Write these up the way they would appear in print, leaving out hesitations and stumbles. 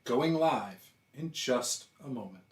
going live in just a moment.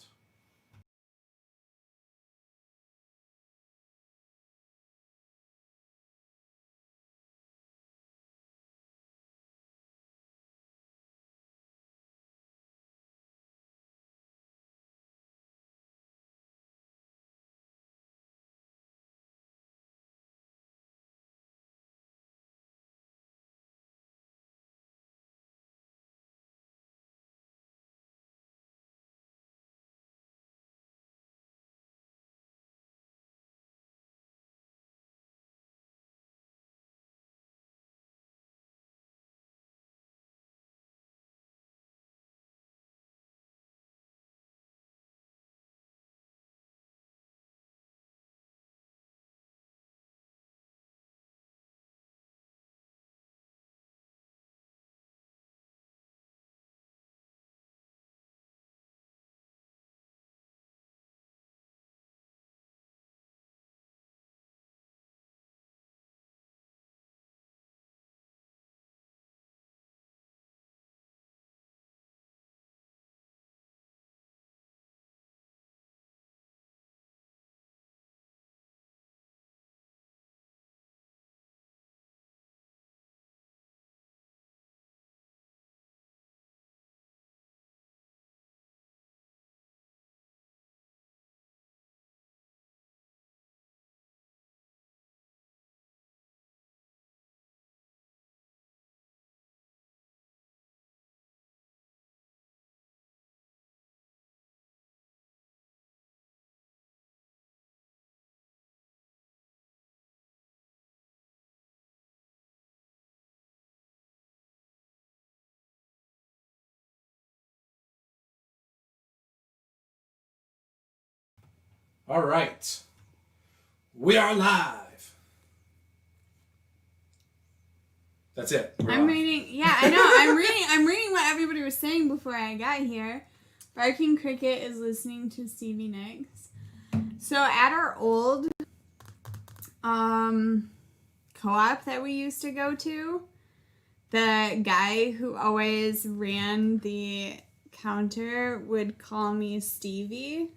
All right. We are live. That's it. I'm reading. Yeah, I know. I'm reading what everybody was saying before I got here. Barking Cricket is listening to Stevie Nicks. So at our old co-op that we used to go to, the guy who always ran the counter would call me Stevie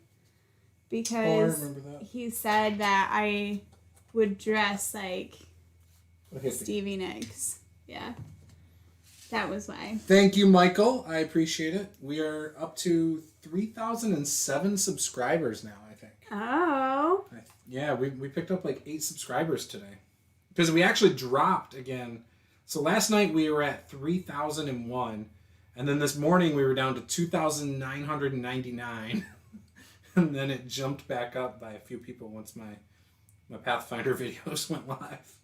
because he said that I would dress like Stevie Nicks. Yeah. That was why. Thank you, Michael. I appreciate it. We are up to 3,007 subscribers now, I think. Oh. Yeah, we picked up like 8 subscribers today. Because we actually dropped again. So last night we were at 3,001. And then this morning we were down to 2,999. And then it jumped back up by a few people once my Pathfinder videos went live.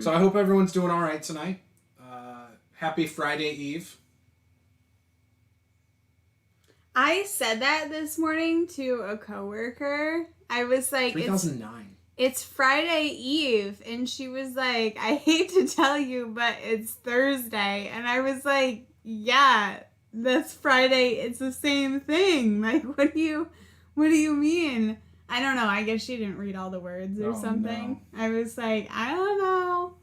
So I hope everyone's doing all right tonight. Happy Friday Eve. I said that this morning to a coworker. I was like, 3009. It's Friday Eve. And she was like, I hate to tell you, but it's Thursday. And I was like, yeah, that's Friday. It's the same thing. Like, what do you mean? I don't know. I guess she didn't read all the words or something. No. I was like, I don't know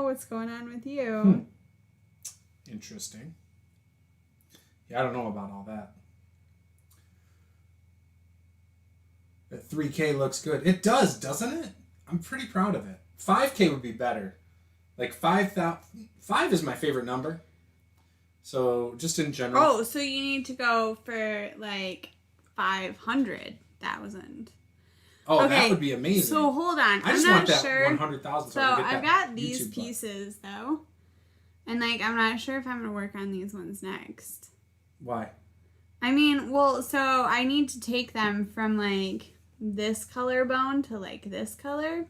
what's going on with you. Interesting. Yeah, I don't know about all that. The 3K looks good. It does, doesn't it? I'm pretty proud of it. 5K would be better. Like 5,000. 5 is my favorite number. So just in general. Oh, so you need to go for like 500,000. Oh, okay. That would be amazing. So hold on. I just want that 100,000. So I've got these pieces though. And like I'm not sure if I'm gonna work on these ones next. Why? I mean, well, so I need to take them from like this color bone to like this color.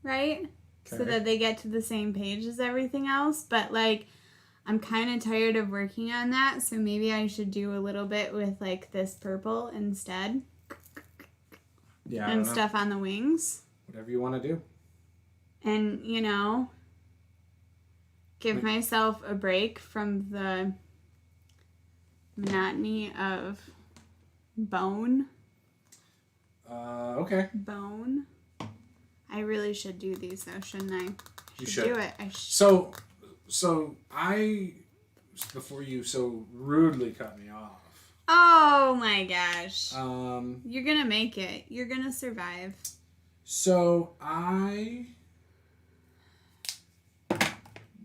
Right? Okay. So that they get to the same page as everything else. But like I'm kind of tired of working on that, so maybe I should do a little bit with like this purple instead. Yeah. And stuff on the wings. Whatever you want to do. And, give myself a break from the monotony of bone. Okay. Bone. I really should do these though, shouldn't I? You should. Do it. So, So before you so rudely cut me off. Oh my gosh. You're gonna make it. You're gonna survive. So I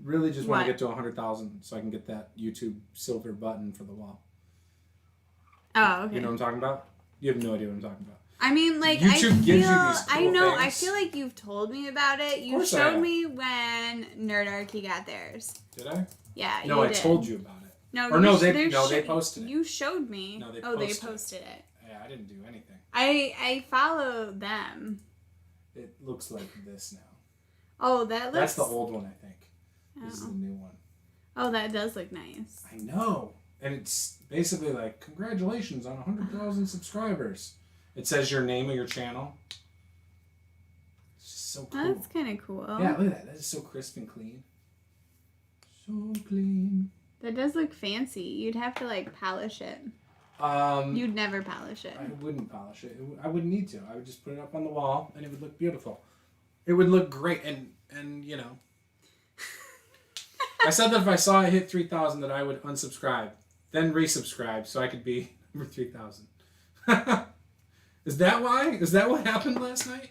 really just want to get to 100,000 so I can get that YouTube silver button for the wall. Oh, okay. You know what I'm talking about? You have no idea what I'm talking about. I mean, like, YouTube gives you these cool I know, things. I feel like you've told me about it. You showed me when Nerdarchy got theirs. Did I? Yeah, no, I told you about it. No, they posted it. You showed me. No, they posted it. Yeah, I didn't do anything. I follow them. It looks like this now. Oh, that looks... That's the old one, I think. Oh. This is the new one. Oh, that does look nice. I know. And it's basically like, congratulations on 100,000 subscribers. It says your name of your channel. It's just so cool. That's kind of cool. Yeah, look at that. That is so crisp and clean. So clean. That does look fancy. You'd have to, like, polish it. You'd never polish it. I wouldn't polish it. I wouldn't need to. I would just put it up on the wall, and it would look beautiful. It would look great, and you know. I said that if I saw it hit 3,000, that I would unsubscribe, then resubscribe, so I could be number 3,000. Is that why? Is that what happened last night?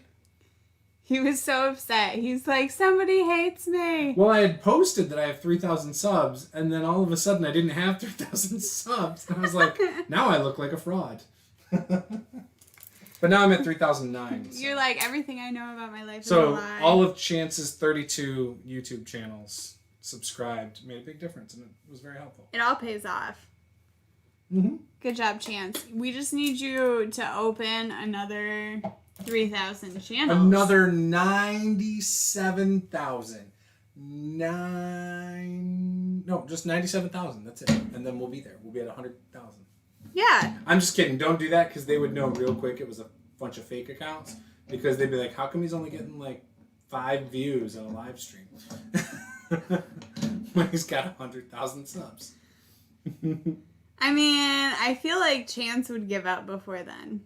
He was so upset. He's like, somebody hates me. Well, I had posted that I have 3,000 subs, and then all of a sudden I didn't have 3,000 subs. And I was like, now I look like a fraud. But now I'm at 3,009. So. You're like, everything I know about my life is a So lie. all of Chance's 32 YouTube channels subscribed made a big difference, and it was very helpful. It all pays off. Mm-hmm. Good job, Chance. We just need you to open another 3,000 channels. Another 97,000. Just 97,000. That's it. And then we'll be there. We'll be at 100,000. Yeah. I'm just kidding. Don't do that because they would know real quick it was a bunch of fake accounts. Because they'd be like, how come he's only getting like 5 views on a live stream? When he's got 100,000 subs. I mean, I feel like Chance would give up before then.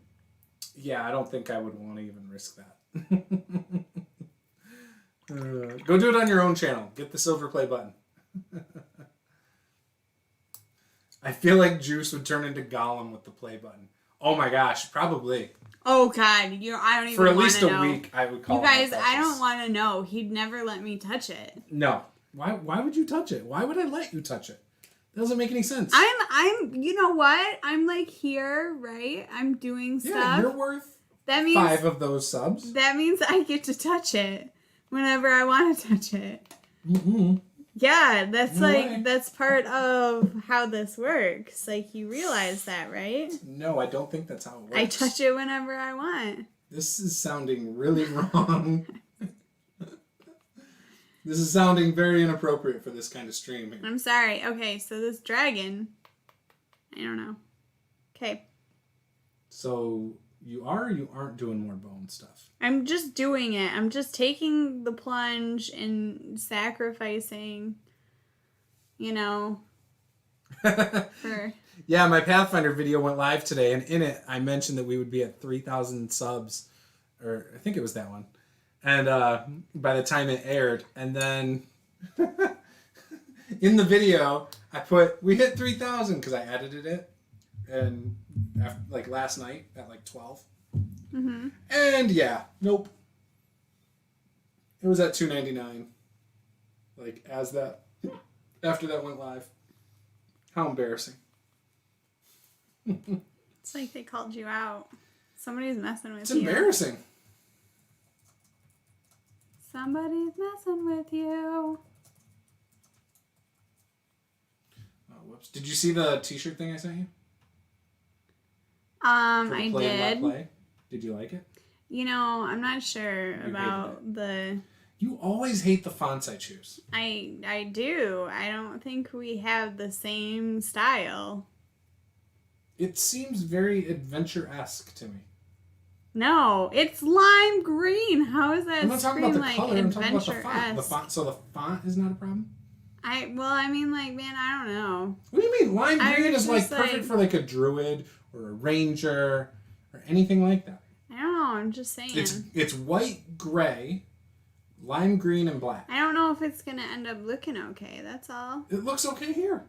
Yeah, I don't think I would want to even risk that. Go do it on your own channel. Get the silver play button. I feel like Juce would turn into Gollum with the play button. Oh my gosh, probably. Oh God, I don't even want to know. For at least a week, I would call you guys, I don't want to know. He'd never let me touch it. No. Why would you touch it? Why would I let you touch it? That doesn't make any sense. You know what? I'm like here, right? I'm doing stuff. Yeah, you're worth that means 5 of those subs. That means I get to touch it whenever I want to touch it. Mm-hmm. Yeah, that's part of how this works. Like, you realize that, right? No, I don't think that's how it works. I touch it whenever I want. This is sounding really wrong. This is sounding very inappropriate for this kind of streaming. I'm sorry. Okay, so this dragon, I don't know. Okay. So you are or you aren't doing more bone stuff? I'm just doing it. I'm just taking the plunge and sacrificing, for... Yeah, my Pathfinder video went live today, and in it, I mentioned that we would be at 3,000 subs, or I think it was that one. And by the time it aired, and then in the video, I put, we hit 3,000 because I edited it, and after, last night at 12. Mm-hmm. And yeah, nope. It was at 299. After that went live. How embarrassing. It's like they called you out. Somebody's messing with you. It's embarrassing. Somebody's messing with you. Oh, whoops. Did you see the t-shirt thing I sent you? I did. Play? Did you like it? I'm not sure about the... You always hate the fonts I choose. I do. I don't think we have the same style. It seems very adventure-esque to me. No, it's lime green. How is that? I'm not talking about the color. I'm talking about adventure-esque? the font. So the font is not a problem? Man, I don't know. What do you mean? Lime green is perfect for a druid or a ranger or anything like that. I don't know. I'm just saying. It's white gray, Lime green and black. I don't know if it's gonna end up looking okay. That's all. It looks okay here.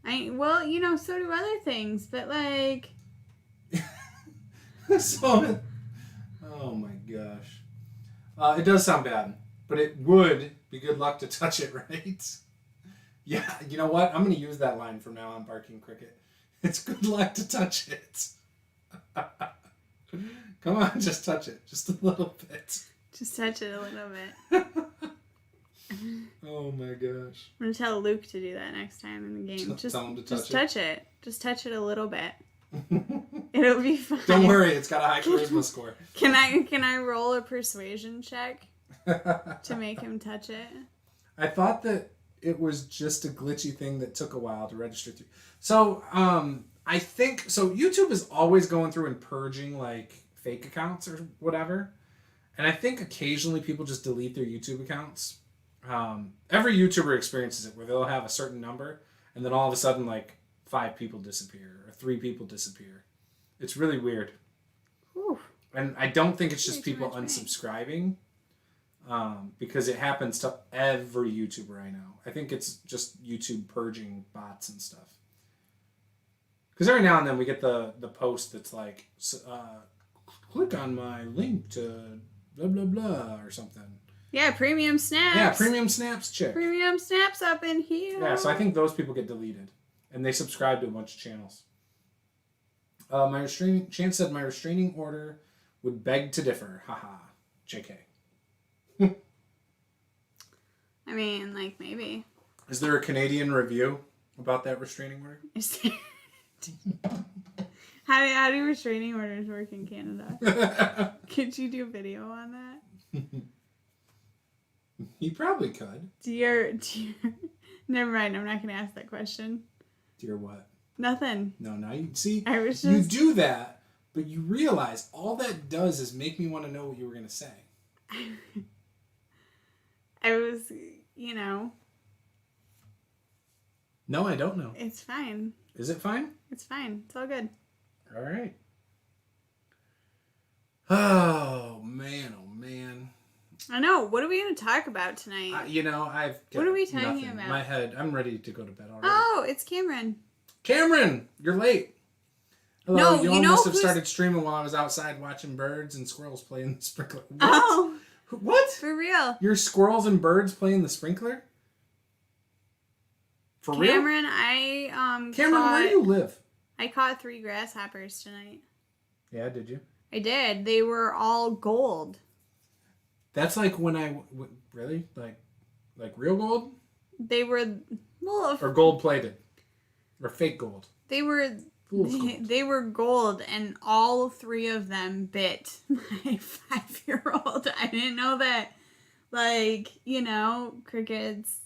Well, you know, so do other things, but like. So, oh my gosh. It does sound bad, but it would be good luck to touch it, right? Yeah, you know what? I'm going to use that line from now on, Barking Cricket. It's good luck to touch it. Come on, just touch it. Just a little bit. Just touch it a little bit. Oh my gosh. I'm going to tell Luke to do that next time in the game. Just tell him to just touch it. Just touch it a little bit. It'll be fine. Don't worry, it's got a high charisma score. Can I roll a persuasion check to make him touch it? I thought that it was just a glitchy thing that took a while to register through. So, I think so. YouTube is always going through and purging like fake accounts or whatever, and I think occasionally people just delete their YouTube accounts. Every YouTuber experiences it where they'll have a certain number, and then all of a sudden, like 5 people disappear or 3 people disappear. It's really weird. Whew. And I don't think it's just people unsubscribing, because it happens to every YouTuber I know. I think it's just YouTube purging bots and stuff. Because every now and then we get the post that's like, click on my link to blah, blah, blah, or something. Yeah, premium snaps. Yeah, premium snaps check. Premium snaps up in here. Yeah, so I think those people get deleted. And they subscribe to a bunch of channels. Chance said my restraining order would beg to differ. Haha. JK. I mean, like, maybe. Is there a Canadian review about that restraining order? Is there... How do restraining orders work in Canada? Could you do a video on that? He probably could. Never mind, I'm not going to ask that question. Dear what? Nothing. No, now you see, I was you just... do that, but you realize all that does is make me want to know what you were going to say. I was, you know. No, I don't know. It's fine. Is it fine? It's fine. It's all good. All right. Oh, man. Oh, man. I know. What are we going to talk about tonight? You know, I've got What are we talking nothing about? in my head. I'm ready to go to bed already. Oh, it's Cameron. Cameron, you're late. Hello, No, you you know must have who's- started streaming while I was outside watching birds and squirrels playing the sprinkler. What? Oh, What? for real. Your squirrels and birds playing the sprinkler? For real? Cameron, Cameron, where do you live? I caught 3 grasshoppers tonight. Yeah, did you? I did. They were all gold. That's like when really? Like real gold? They were, well, Or gold plated? Or fake gold? they were, Fool's gold. they were gold, and all 3 of them bit my 5-year-old. I didn't know that, like, you know, crickets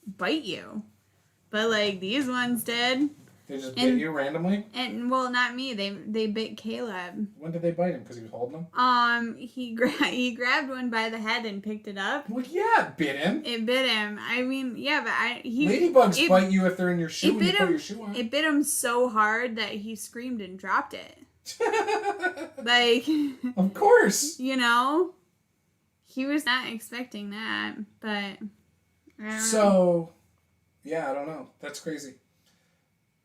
bite you. But, like, these ones did. They just bit you randomly? And, well, not me. They bit Caleb. When did they bite him? Because he was holding them? He grabbed one by the head and picked it up. Well, yeah, it bit him. It bit him. I mean, yeah, but Ladybugs bite you if they're in your shoe when you put your shoe on. It bit him so hard that he screamed and dropped it. Like, of course. you know, he was not expecting that, but I don't know. So, yeah, I don't know. That's crazy.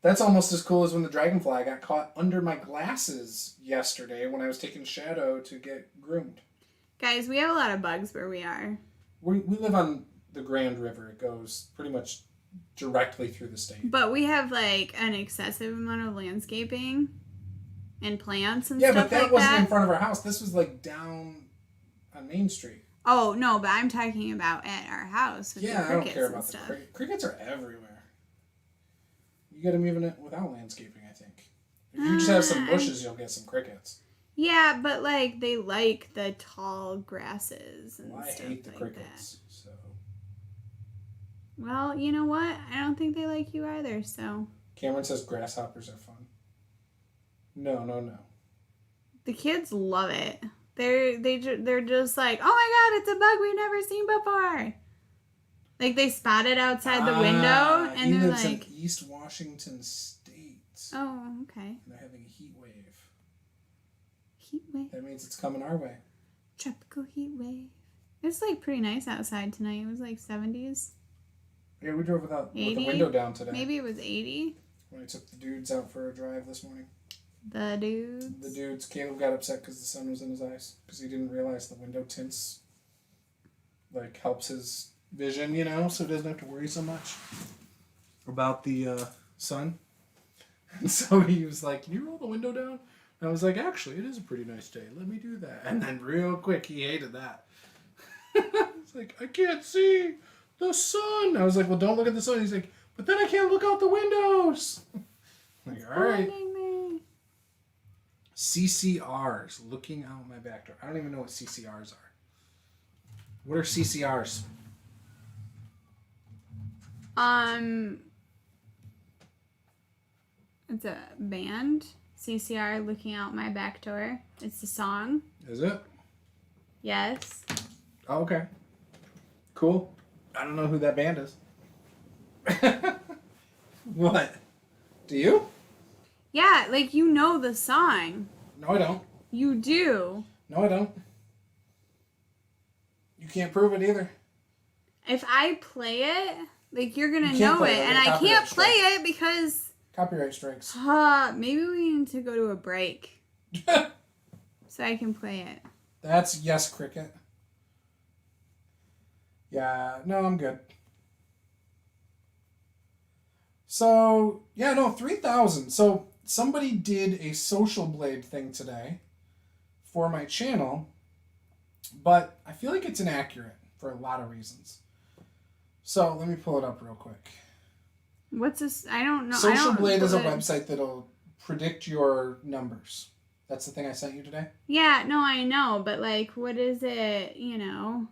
That's almost as cool as when the dragonfly got caught under my glasses yesterday when I was taking Shadow to get groomed. Guys, we have a lot of bugs where we are. We live on the Grand River. It goes pretty much directly through the state. But we have, like, an excessive amount of landscaping and plants and Yeah, stuff but that like wasn't that. in front of our house. This was like down on Main Street. Oh, no, but I'm talking about at our house with the Yeah, I don't crickets care and about the stuff. crickets. Crickets are everywhere. You get them even without landscaping, I think. If you just have some bushes, you'll get some crickets. Yeah, but, like, they like the tall grasses and Well, I stuff hate the like crickets, so... that. Well, you know what? I don't think they like you either, so... Cameron says grasshoppers are fun. No. The kids love it. They're just like, oh my god, it's a bug we've never seen before. Like, they spot it outside the window, and he they're lives like... in East Washington State. Oh, okay. And they're having a heat wave. Heat wave. That means it's coming our way. Tropical heat wave. It's like pretty nice outside tonight. It was like 70s. Yeah, we drove with the 80? window down today. Maybe it was 80. When I took the dudes out for a drive this morning. The dudes? The dudes. Caleb got upset because the sun was in his eyes. Because he didn't realize the window tints, like, helps his vision, you know? So he doesn't have to worry so much about the sun. And so he was like, can you roll the window down? And I was like, actually, it is a pretty nice day. Let me do that. And then real quick, he hated that. It's like, I can't see the sun. I was like, well, don't look at the sun. He's like, but then I can't look out the windows. I'm like, all right. Me. CCRs, looking out my back door. I don't even know what CCRs are. What are CCRs? It's a band. CCR, looking out my back door. It's a song. Is it? Yes. Oh, okay. Cool. I don't know who that band is. What? Do you? Yeah, like you know the song. No, I don't. You do. No, I don't. You can't prove it either. If I play it, like you're gonna You can't know play it, it, and like I can't copyright play strike. it because Copyright strikes. maybe we need to go to a break so I can play it. That's yes, cricket. Yeah, no, I'm good. So, yeah, no, 3,000. So, somebody did a Social Blade thing today for my channel, but I feel like it's inaccurate for a lot of reasons. So, let me pull it up real quick. What's this? I don't know. Social Blade is a website that'll predict your numbers. That's the thing I sent you today? Yeah, no, I know, but like, what is it? You know,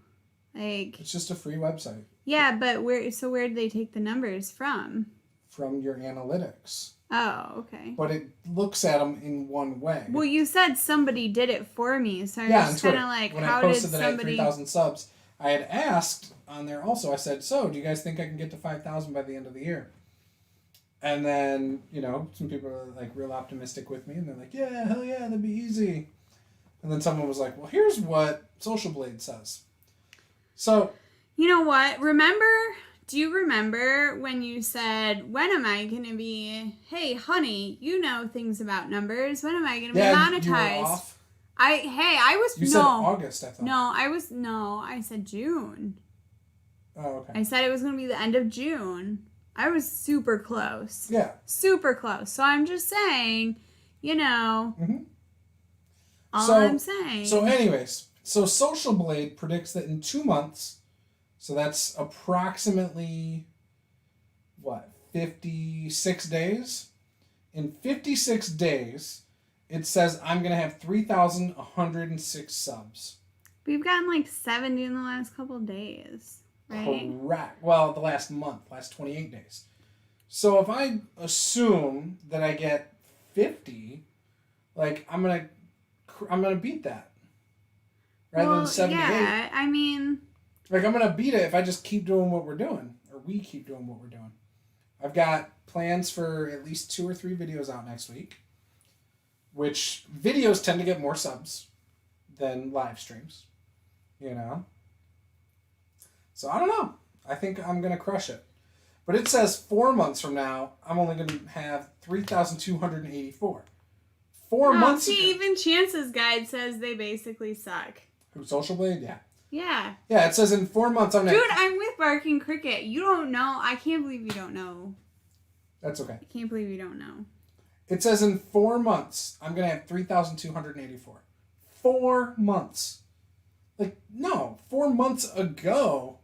like. It's just a free website. Yeah, but where did they take the numbers from? From your analytics. Oh, okay. But it looks at them in one way. Well, you said somebody did it for me, so I Yeah, was on kind of Twitter. like, When how I did posted that I had somebody? 3,000 subs, I had asked on there also, I said, so, do you guys think I can get to 5,000 by the end of the year? And then, you know, some people are like real optimistic with me, and they're like, yeah, hell yeah, that'd be easy. And then someone was like, well, here's what Social Blade says. So. You know what? Do you remember when you said, when am I going to be, hey, honey, you know things about numbers. When am I going to be monetized? You were off? You said August, I thought. I said June. Oh, okay. I said it was going to be the end of June. I was super close. Yeah. Super close. So I'm just saying, you know, I'm saying. So anyways, Social Blade predicts that in 2 months, so that's approximately, 56 days? In 56 days, it says I'm going to have 3,106 subs. We've gotten like 70 in the last couple of days. Right? Correct. Well, the last 28 days. So if I assume that I get 50, like I'm gonna beat that rather than 78. Yeah, I mean, like I'm gonna beat it if I just keep doing what we're doing, or we keep doing what we're doing. I've got plans for at least 2 or 3 videos out next week, which videos tend to get more subs than live streams, you know. So I don't know. I think I'm going to crush it. But it says 4 months from now, I'm only going to have 3,284. 4 months ago. Even Chance's guide says they basically suck. Who, Social Blade? Yeah. Yeah. Yeah, it says in 4 months I'm going to... Dude, I'm with Barking Cricket. You don't know. I can't believe you don't know. That's okay. I can't believe you don't know. It says in 4 months, I'm going to have 3,284. 4 months. Like, no. 4 months ago...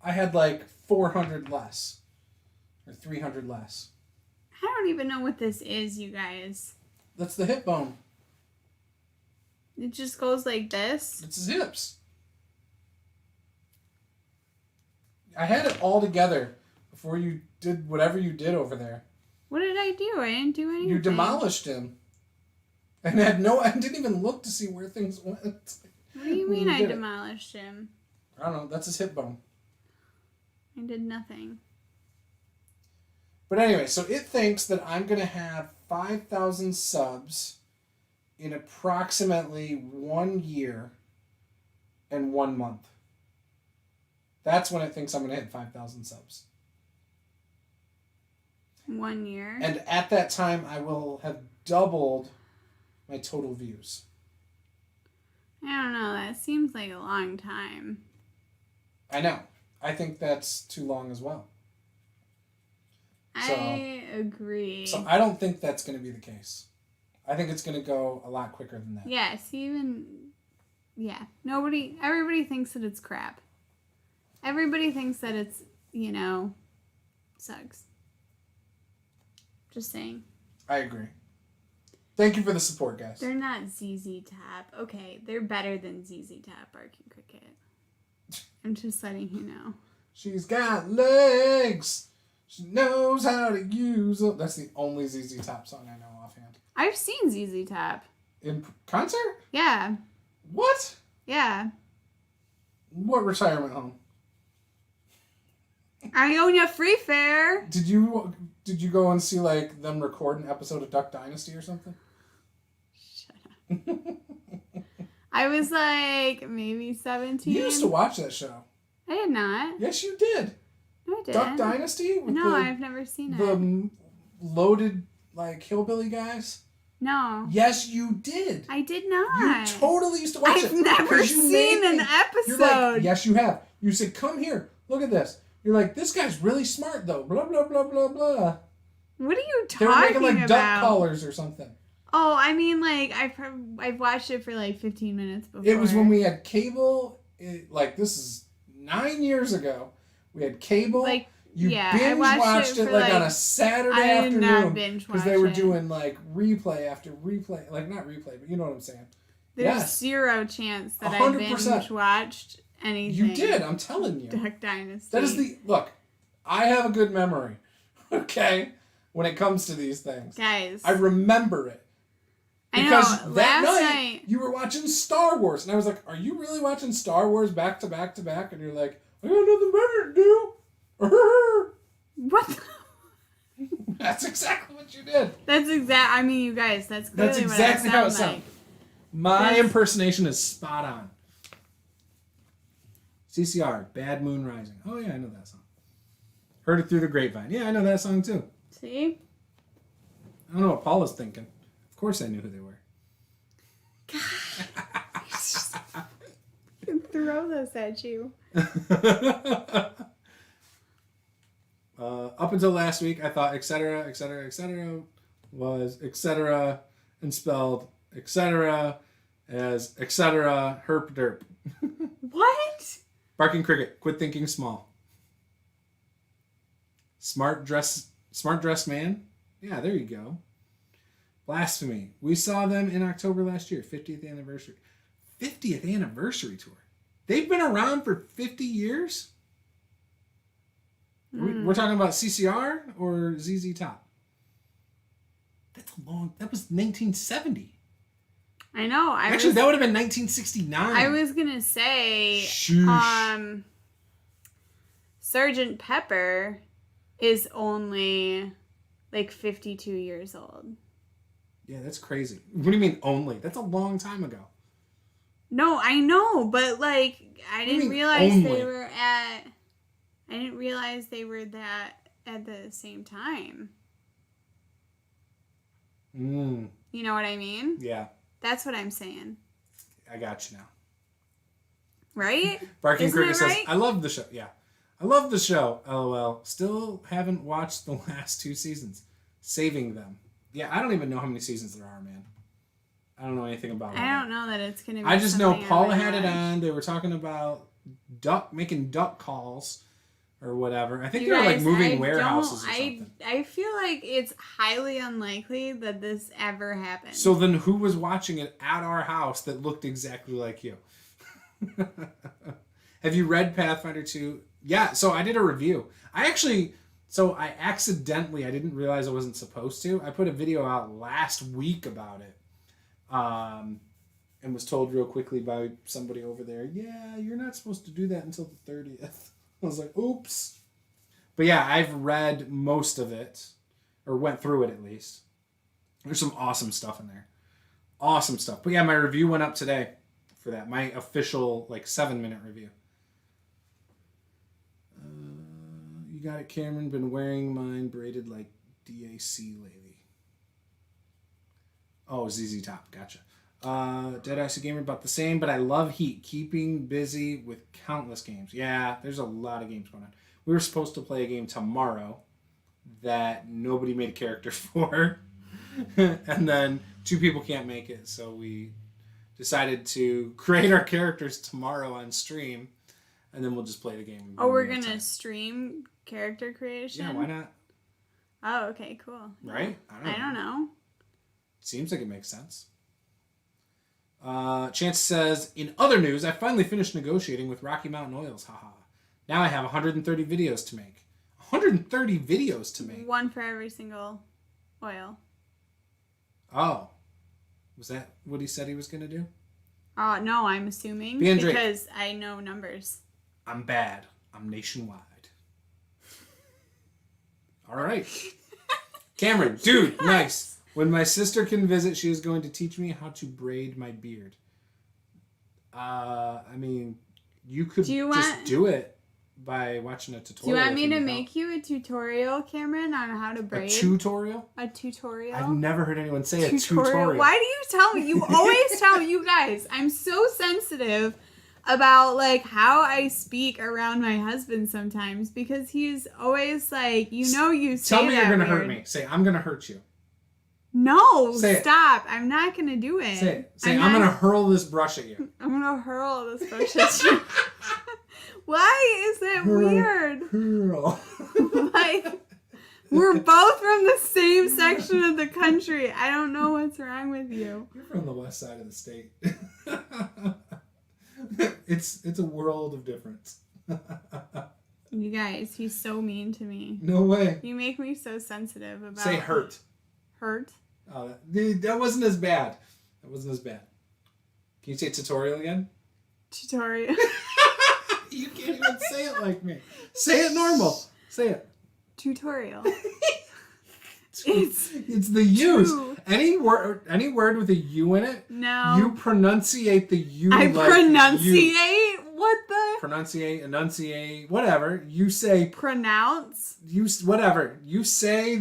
I had like 400 less. Or 300 less. I don't even know what this is, you guys. That's the hip bone. It just goes like this? It's his hips. I had it all together before you did whatever you did over there. What did I do? I didn't do anything. You demolished him. And I didn't even look to see where things went. What do you mean I demolished him? I don't know. That's his hip bone. I did nothing. But anyway, so it thinks that I'm going to have 5,000 subs in approximately 1 year and 1 month. That's when it thinks I'm going to hit 5,000 subs. 1 year. And at that time, I will have doubled my total views. I don't know. That seems like a long time. I know. I think that's too long as well. I agree. So I don't think that's going to be the case. I think it's going to go a lot quicker than that. Yes, everybody thinks that it's crap. Everybody thinks that it's, sucks. Just saying. I agree. Thank you for the support, guys. They're not ZZ Top. Okay, they're better than ZZ Top, Barking Cricket. I'm just letting you know. She's got legs. She knows how to use them. That's the only ZZ Top song I know offhand. I've seen ZZ Top. In concert? Yeah. What? Yeah. What retirement home? Ionia Free Fair. Did you go and see like them record an episode of Duck Dynasty or something? Shut up. I was like maybe 17. You used to watch that show. I did not. Yes, you did. No, I didn't. Duck Dynasty? With I've never seen it. The loaded like hillbilly guys? No. Yes, you did. I did not. You totally used to watch it. I've never seen an episode. You're like, yes, you have. You said, come here. Look at this. You're like, this guy's really smart, though. Blah, blah, blah, blah, blah. What are you talking about? They were making, like, about? duck collars or something. Oh, I mean, like, I've watched it for, like, 15 minutes before. It was when we had cable. This is 9 years ago. We had cable. Like, you binge watched it like on a Saturday afternoon. I did not binge watch it. Because they were doing, like, replay after replay. Like, not replay, but you know what I'm saying. There's zero chance that 100%. I binge watched anything. You did, I'm telling you. Duck Dynasty. That is look, I have a good memory, okay, when it comes to these things. Guys. I remember it. Because that night, you were watching Star Wars, and I was like, are you really watching Star Wars back to back to back? And you're like, I got nothing better to do. What? That's exactly what you did. I mean, you guys, that's clearly exactly what I how it sound sounds. My impersonation is spot on. CCR, Bad Moon Rising. Oh, yeah, I know that song. Heard it through the grapevine. Yeah, I know that song, too. See? I don't know what Paula's thinking. Of course I knew who they were. God. I can throw this at you. Up until last week, I thought etc., etc., etc. was etc. and spelled etc. as etc. herp derp. What? Barking Cricket, quit thinking small. Smart dress man? Yeah, there you go. Blasphemy. We saw them in October last year, 50th anniversary. 50th anniversary tour. They've been around for 50 years? We're talking about CCR or ZZ Top? That's long. That was 1970. I know. Actually, that would have been 1969. I was going to say, Sgt. Pepper is only like 52 years old. Yeah, that's crazy. What do you mean only? That's a long time ago. No, I know, but like I didn't realize they were that at the same time. You know what I mean? Yeah. That's what I'm saying. I got you now. Right? Barking Cricket says, right? I love the show. Yeah. I love the show, LOL. Still haven't watched the last 2 seasons. Saving them. Yeah, I don't even know how many seasons there are, man. I don't know anything about it. I don't know that it's going to be I just know Paula had it on. They were talking about making duck calls or whatever. I think they were like moving warehouses or something. I feel like it's highly unlikely that this ever happened. So then who was watching it at our house that looked exactly like you? Have you read Pathfinder 2? Yeah, so I did a review. I didn't realize I wasn't supposed to. I put a video out last week about it. And was told real quickly by somebody over there, yeah, you're not supposed to do that until the 30th. I was like, oops. But yeah, I've read most of it, or went through it at least. There's some awesome stuff in there. Awesome stuff. But yeah, my review went up today for that. My official, 7-minute review. got it, Cameron. Been wearing mine braided like DAC lately. Oh, ZZ Top. Gotcha. Dead Ice Gamer about the same, but I love Heat. Keeping busy with countless games. Yeah, there's a lot of games going on. We were supposed to play a game tomorrow that nobody made a character for. And then 2 people can't make it, so we decided to create our characters tomorrow on stream, and then we'll just play the game. Oh, we're going to stream character creation? Yeah, why not? Oh, okay, cool. Right? I don't know. Seems like it makes sense. Chance says, in other news, I finally finished negotiating with Rocky Mountain Oils. Haha. Now I have 130 videos to make. 130 videos to make. One for every single oil. Oh. Was that what he said he was going to do? No, I'm assuming. Because I know numbers. I'm bad. I'm nationwide. All right. Cameron, dude, nice. When my sister can visit, she is going to teach me how to braid my beard. I mean, you could just do it by watching a tutorial. Do you want me to make you a tutorial, Cameron, on how to braid? A tutorial? A tutorial? I've never heard anyone say a tutorial. Why do you tell me? You always tell me. You guys, I'm so sensitive about like how I speak around my husband sometimes because he's always like, you say Tell me that you're going to weird. hurt me. Say, I'm going to hurt you. No, Say stop. I'm not going to do it. Say it. Say, I'm going to hurl this brush at you. I'm going to hurl this brush at you. Why is it weird? Hurl. Like, we're both from the same section of the country. I don't know what's wrong with you. You're from the west side of the state. It's a world of difference. You guys, he's so mean to me. No way. You make me so sensitive about... Say hurt. Hurt? Oh, that wasn't as bad. That wasn't as bad. Can you say tutorial again? Tutorial. You can't even say it like me. Say it normal. Say it. Tutorial. It's the U's. Any word with a U in it, no. You pronunciate the U I like pronunciate? U. What the? Pronunciate, enunciate, whatever. You say... Pronounce? Whatever. You say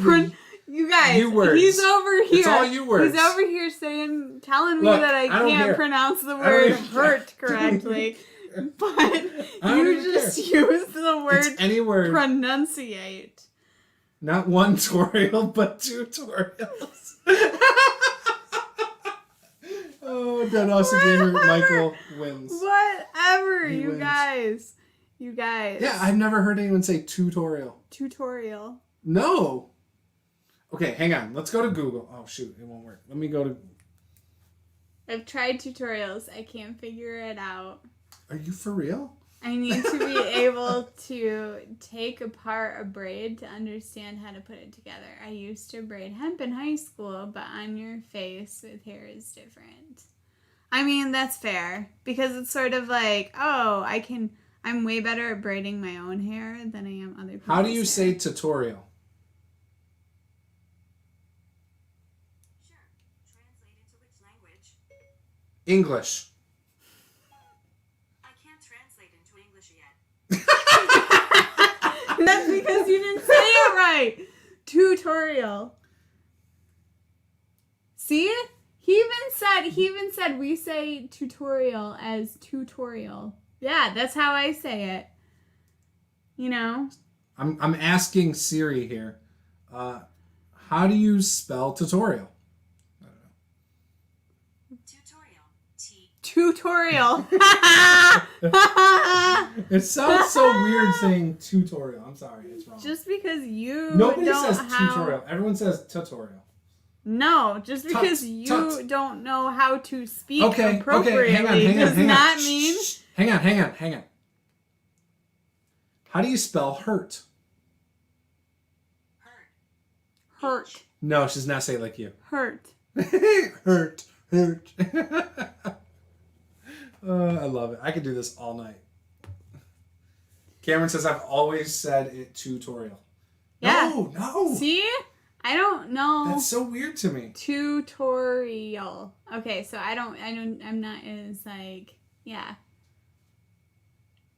you guys, U words. He's over here. It's all U words. He's over here telling me Look, that I can't pronounce the word hurt correctly. But you just use the word, it's any word. Pronunciate. Not one tutorial, but 2 tutorials. Oh, Dead Awesome Gamer Michael wins. Whatever, He you wins. guys. You guys. Yeah, I've never heard anyone say tutorial. Tutorial. No. Okay, hang on. Let's go to Google. Oh, shoot. It won't work. Let me go to... I've tried tutorials. I can't figure it out. Are you for real? I need to be able to take apart a braid to understand how to put it together. I used to braid hemp in high school, but on your face with hair is different. I mean, that's fair. Because it's sort of like, I'm way better at braiding my own hair than I am other people's How do you hair. say tutorial? English. I can't translate into English yet. That's because you didn't say it right. Tutorial. See? He even said we say tutorial as tutorial. Yeah, that's how I say it. You know? I'm asking Siri here. How do you spell tutorial? Tutorial. It sounds so weird saying tutorial. I'm sorry, it's wrong. Just because you Nobody don't says tutorial. Everyone says tutorial. No, just because you don't know how to speak appropriately hang on, does not mean... Hang on. How do you spell hurt? Hurt. No, she's not saying like you. Hurt. Hurt. I love it. I could do this all night. Cameron says I've always said it tutorial. Yeah. No. See? I don't know. That's so weird to me. Tutorial. Okay, so I'm not as like, yeah.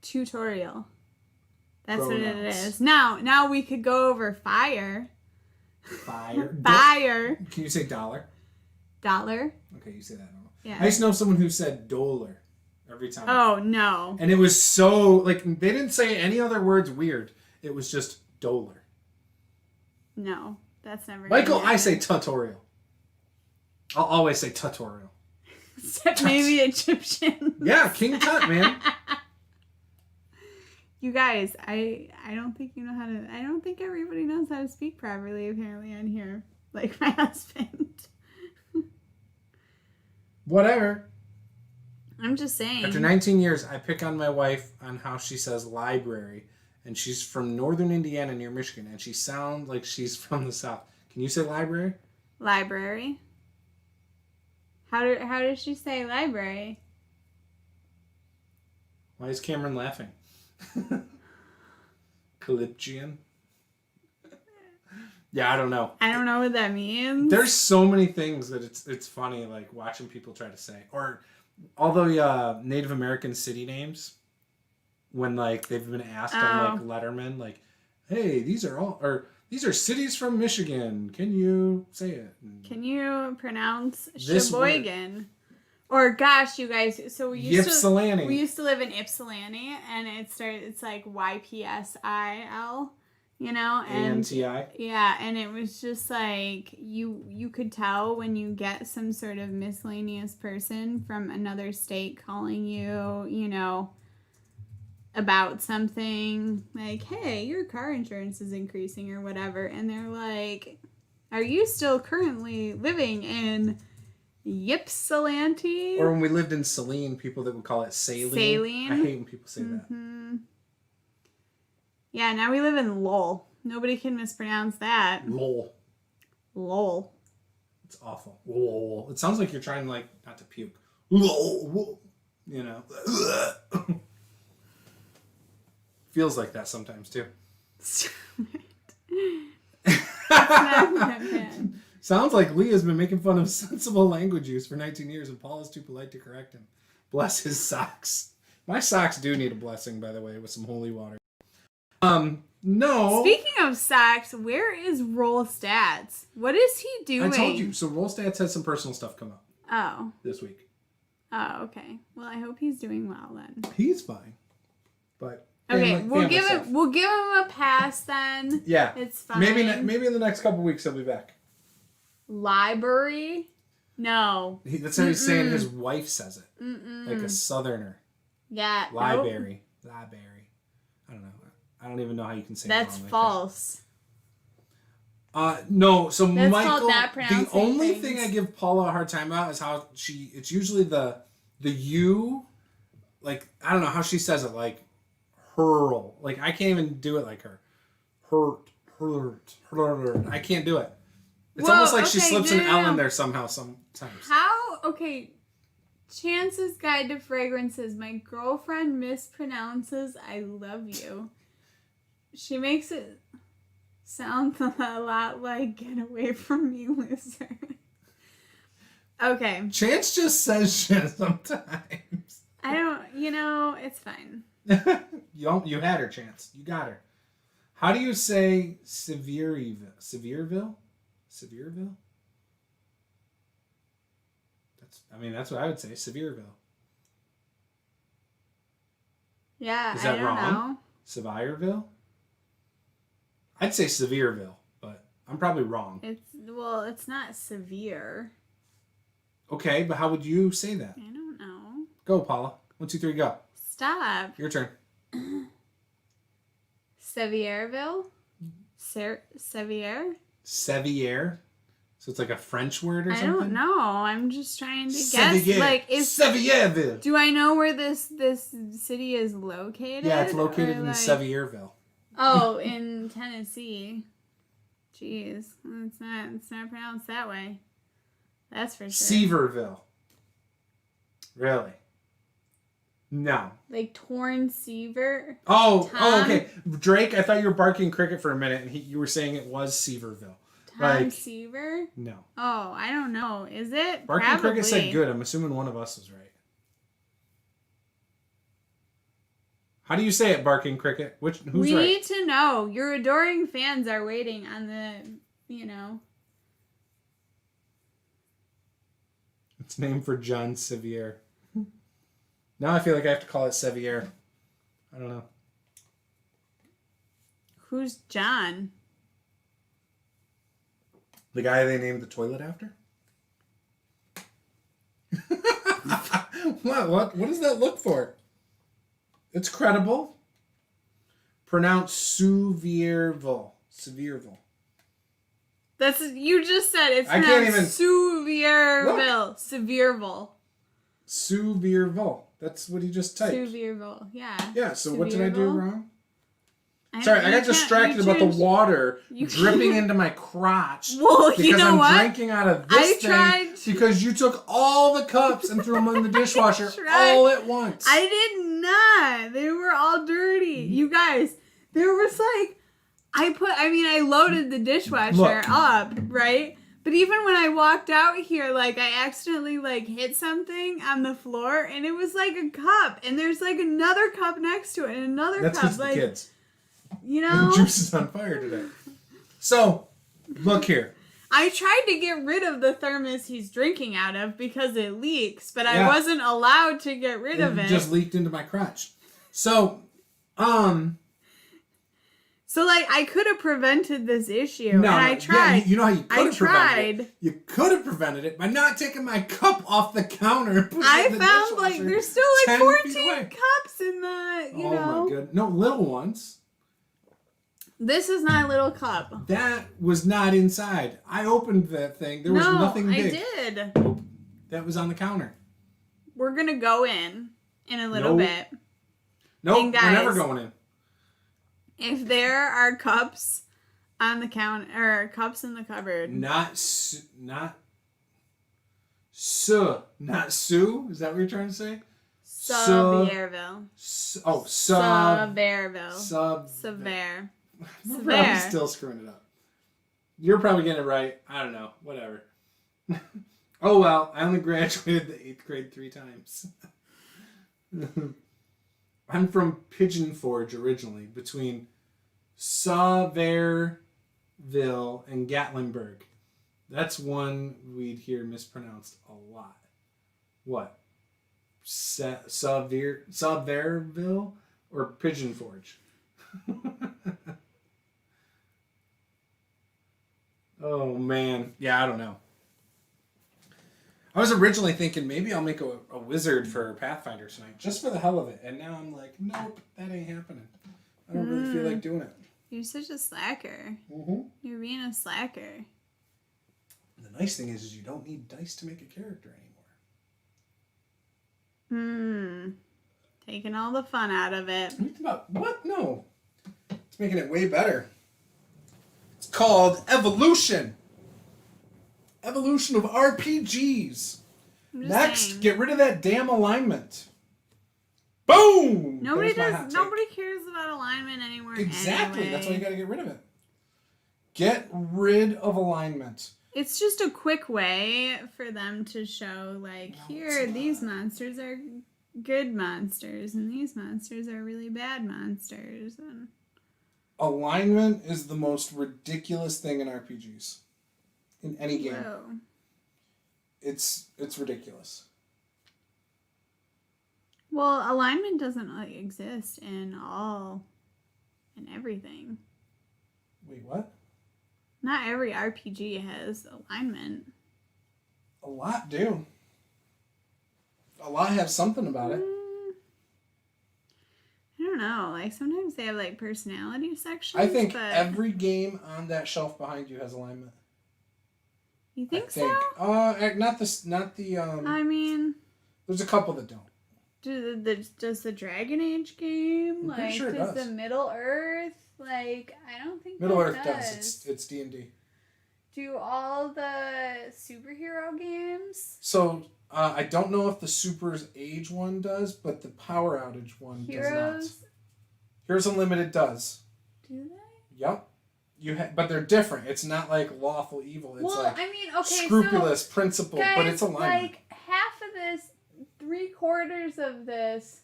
Tutorial. That's what it pronouns. is. Now we could go over fire. Fire. Fire. Can you say dollar? Dollar. Okay, you say that. Yeah. I used to know someone who said dollar every time. Oh, no. And it was so, like, they didn't say any other words weird. It was just dollar. No, that's never Michael, gonna I say happen. tutorial. I'll always say tutorial. Except maybe Egyptian. Yeah, King Tut, man. You guys, I don't think you know how to. I don't think everybody knows how to speak properly. Apparently, on here, like my husband. Whatever. I'm just saying. After 19 years, I pick on my wife on how she says library, and she's from northern Indiana near Michigan, and she sounds like she's from the South. Can you say library? Library. How does she say library? Why is Cameron laughing? Calyptian? Yeah, I don't know. I don't know what that means. There's so many things that it's funny, like watching people try to say. Or all the Native American city names, when like they've been asked on like Letterman, like, hey, these are cities from Michigan. Can you say it? Can you pronounce This Sheboygan? Or gosh, you guys, so we used to live in Ypsilanti, and it's like YPSIL, you know, and ANTI. yeah, and it was just like you could tell when you get some sort of miscellaneous person from another state calling you, you know, about something like, hey, your car insurance is increasing or whatever, and they're like, are you still currently living in Ypsilanti? Or when we lived in Saline, people that would call it Saline. Saline. I hate when people say that. Yeah, now we live in Lowell. Nobody can mispronounce that. Lol. Lowell. It's awful. Lol. It sounds like you're trying like not to puke. Lol. You know. Feels like that sometimes too. Not that bad. Sounds like Lee has been making fun of sensible language use for 19 years and Paul is too polite to correct him. Bless his socks. My socks do need a blessing, by the way, with some holy water. No. Speaking of socks, where is Roll Stats? What is he doing? I told you. So Roll Stats has some personal stuff come up. Oh. This week. Oh, okay. Well, I hope he's doing well then. He's fine. But okay, we'll give stuff. him a pass then. Yeah. It's fine. Maybe in the next couple weeks he'll be back. Library? No. That's how he's saying his wife says it. Like a southerner. Yeah. Library. Nope. Library. I don't know. I don't even know how you can say that's it wrong false. No, so that's Michael, the only things. thing I give Paula a hard time about is how it's usually the U, like, I don't know how she says it, like, hurl. Like, I can't even do it like her. Hurt. I can't do it. It's almost like she slips an L in there somehow sometimes. How? Okay. Chance's Guide to Fragrances. My girlfriend mispronounces I love you. She makes it sound a lot like get away from me, loser. Okay. Chance just says shit sometimes. I don't, it's fine. You had her, Chance. You got her. How do you say Sevierville? Sevierville? That's what I would say. Sevierville. Yeah, Is that I don't wrong? know. Sevierville? I'd say Sevierville, but I'm probably wrong. It's not severe. Okay, but how would you say that? I don't know. Go, Paula. 1, 2, 3, go. Stop. Your turn. Sevierville? Sevier? Sevier? So it's like a French word or something? I don't know. I'm just trying to guess. Sevier. Like, Sevierville. Do I know where this city is located? Yeah, it's located in like, Sevierville. Oh, in Tennessee. Jeez, it's not pronounced that way. That's for sure. Seaverville. Really? No. Like Torn Seaver. Oh, Tom? Okay. Drake, I thought you were barking cricket for a minute, and you were saying it was Seaverville. Tom Seaver? No. Oh, I don't know. Is it? Barking Probably. cricket said good. I'm assuming one of us was right. How do you say it, Barking Cricket? Who's we right? need to know. Your adoring fans are waiting on the, It's named for John Sevier. Now I feel like I have to call it Sevier. I don't know. Who's John? The guy they named the toilet after? What does that look for? It's credible. Pronounced Sevierville. Sevierville. That's you just said it's I can't even. Sevierville. Sevierville. Sevierville. That's what he just typed. Sevierville. Yeah. Yeah. So what did I do Sevierville? wrong? Sorry, I got distracted about the water dripping into my crotch. Well, you because know I'm what? drinking out of this thing because you took all the cups and threw them in the dishwasher all at once. I did not. They were all dirty. You guys, there was like, I loaded the dishwasher up, right? But even when I walked out here, like, I accidentally, like, hit something on the floor, and it was like a cup, and there's like another cup next to it, and another That's cup. That's Like, the kids. You know? Juce is on fire today. So, look here. I tried to get rid of the thermos he's drinking out of because it leaks, but I wasn't allowed to get rid of it. It just leaked into my crotch. So, So, like, I could have prevented this issue, and I Yeah, tried. you know how you could have prevented it? You could have prevented it by not taking my cup off the counter and putting it in the found, like, dishwasher there's still, like, 14 cups in the, you know. Oh, my goodness. No, little ones. This is not a little cup. That was not inside. I opened that thing. There was nothing big. I did. Nope. That was on the counter. We're going to go in a little bit. Nope, we're never going in. If there are cups on the counter, or cups in the cupboard. Not Sue. Is that what you're trying to say? Sevierville. Sevierville. Severe. I'm probably still screwing it up. You're probably getting it right. I don't know. Whatever. Oh well, I only graduated the 8th grade 3 times. I'm from Pigeon Forge originally, between Sevierville and Gatlinburg. That's one we'd hear mispronounced a lot. What? Sevierville or Pigeon Forge? Oh man, yeah, I don't know. I was originally thinking maybe I'll make a wizard for Pathfinder tonight, just for the hell of it. And now I'm like, nope, that ain't happening. I don't really feel like doing it. You're such a slacker. Mm-hmm. You're being a slacker. The nice thing is you don't need dice to make a character anymore. Taking all the fun out of it. What? No. It's making it way better. It's called Evolution. Evolution of RPGs. Next, saying. Get rid of that damn alignment. Boom! Nobody cares about alignment anymore. Exactly. Anyway. That's why you got to get rid of it. Get rid of alignment. It's just a quick way for them to show, like, these monsters are good monsters, and these monsters are really bad monsters. And alignment is the most ridiculous thing in RPGs. In any game. Whoa. It's ridiculous. Well, alignment doesn't exist in everything. Wait, what? Not every RPG has alignment. A lot do. A lot have something about it. I don't know. Like, sometimes they have, like, personality sections. I think every game on that shelf behind you has alignment. You think so? Not the. I mean, there's a couple that don't. Does the Dragon Age game, I'm sure it does. the Middle Earth, like, I don't think Middle Earth does. It's D&D. Do all the superhero games? So I don't know if the Super's Age one does, but the Power Outage one does not. Heroes Unlimited does. Do they? Yep. But they're different. It's not like lawful evil. It's scrupulous, principled, guys, but it's alignment. Like, half of this, 3/4 of this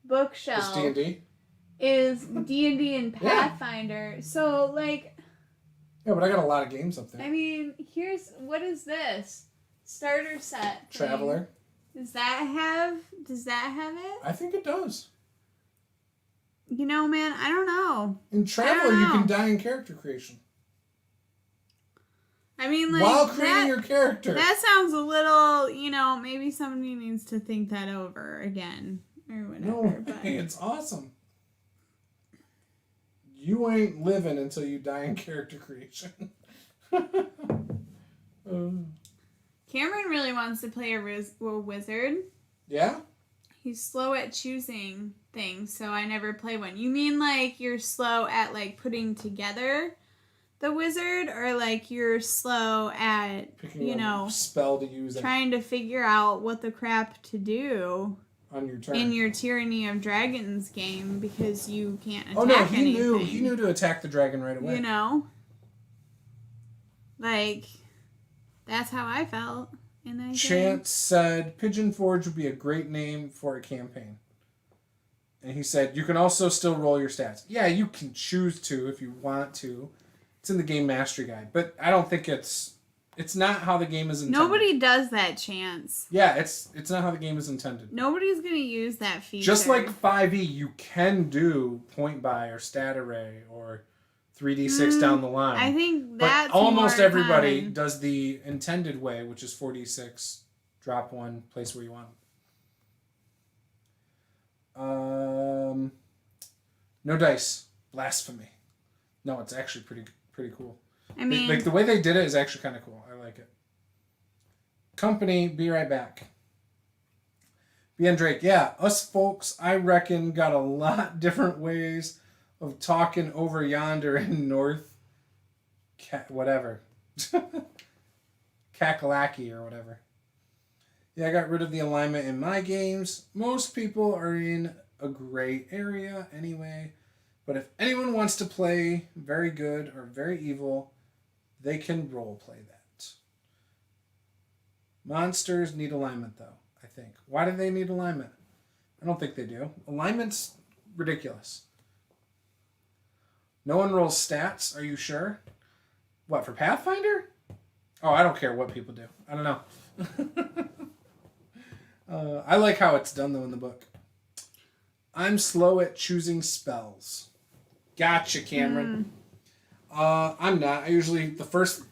bookshelf It's D&D? is D&D and Yeah. Pathfinder. So, like, Yeah, but I got a lot of games up there. I mean, what is this? Starter set thing. Traveler. Does that have it? I think it does. You know, man, I don't know. In Traveler, you can die in character creation. I mean, like, while creating your character. That sounds a little, maybe somebody needs to think that over again. Or whatever. No, but it's awesome. You ain't living until you die in character creation. Cameron really wants to play a wizard. Yeah? He's slow at choosing things, so I never play one. You mean like you're slow at like putting together the wizard, or like you're slow at picking a spell to use, trying to figure out what the crap to do on your turn in your Tyranny of Dragons game because you can't attack he anything. He knew to attack the dragon right away. Like that's how I felt. And Chance said Pigeon Forge would be a great name for a campaign. And he said, you can also still roll your stats. Yeah, you can choose to if you want to. It's in the Game Mastery Guide. But I don't think it's not how the game is intended. Nobody does that, Chance. Yeah, it's not how the game is intended. Nobody's going to use that feature. Just like 5e, you can do point buy or stat array or 3d6 down the line. I think that's but almost more everybody common. does the intended way, which is 4d6, drop one, place where you want them. No dice. Blasphemy. No, it's actually pretty cool. I mean, like the way they did it is actually kind of cool. I like it. Company, be right back. BN Drake, yeah, us folks, I reckon, got a lot different ways of talking over yonder in North, whatever, Kakalaki or whatever. Yeah, I got rid of the alignment in my games. Most people are in a gray area anyway. But if anyone wants to play very good or very evil, they can role play that. Monsters need alignment, though, I think. Why do they need alignment? I don't think they do. Alignment's ridiculous. No one rolls stats, are you sure? What, for Pathfinder? Oh, I don't care what people do. I don't know. I like how it's done, though, in the book. I'm slow at choosing spells. Gotcha, Cameron. I'm not. I usually, the first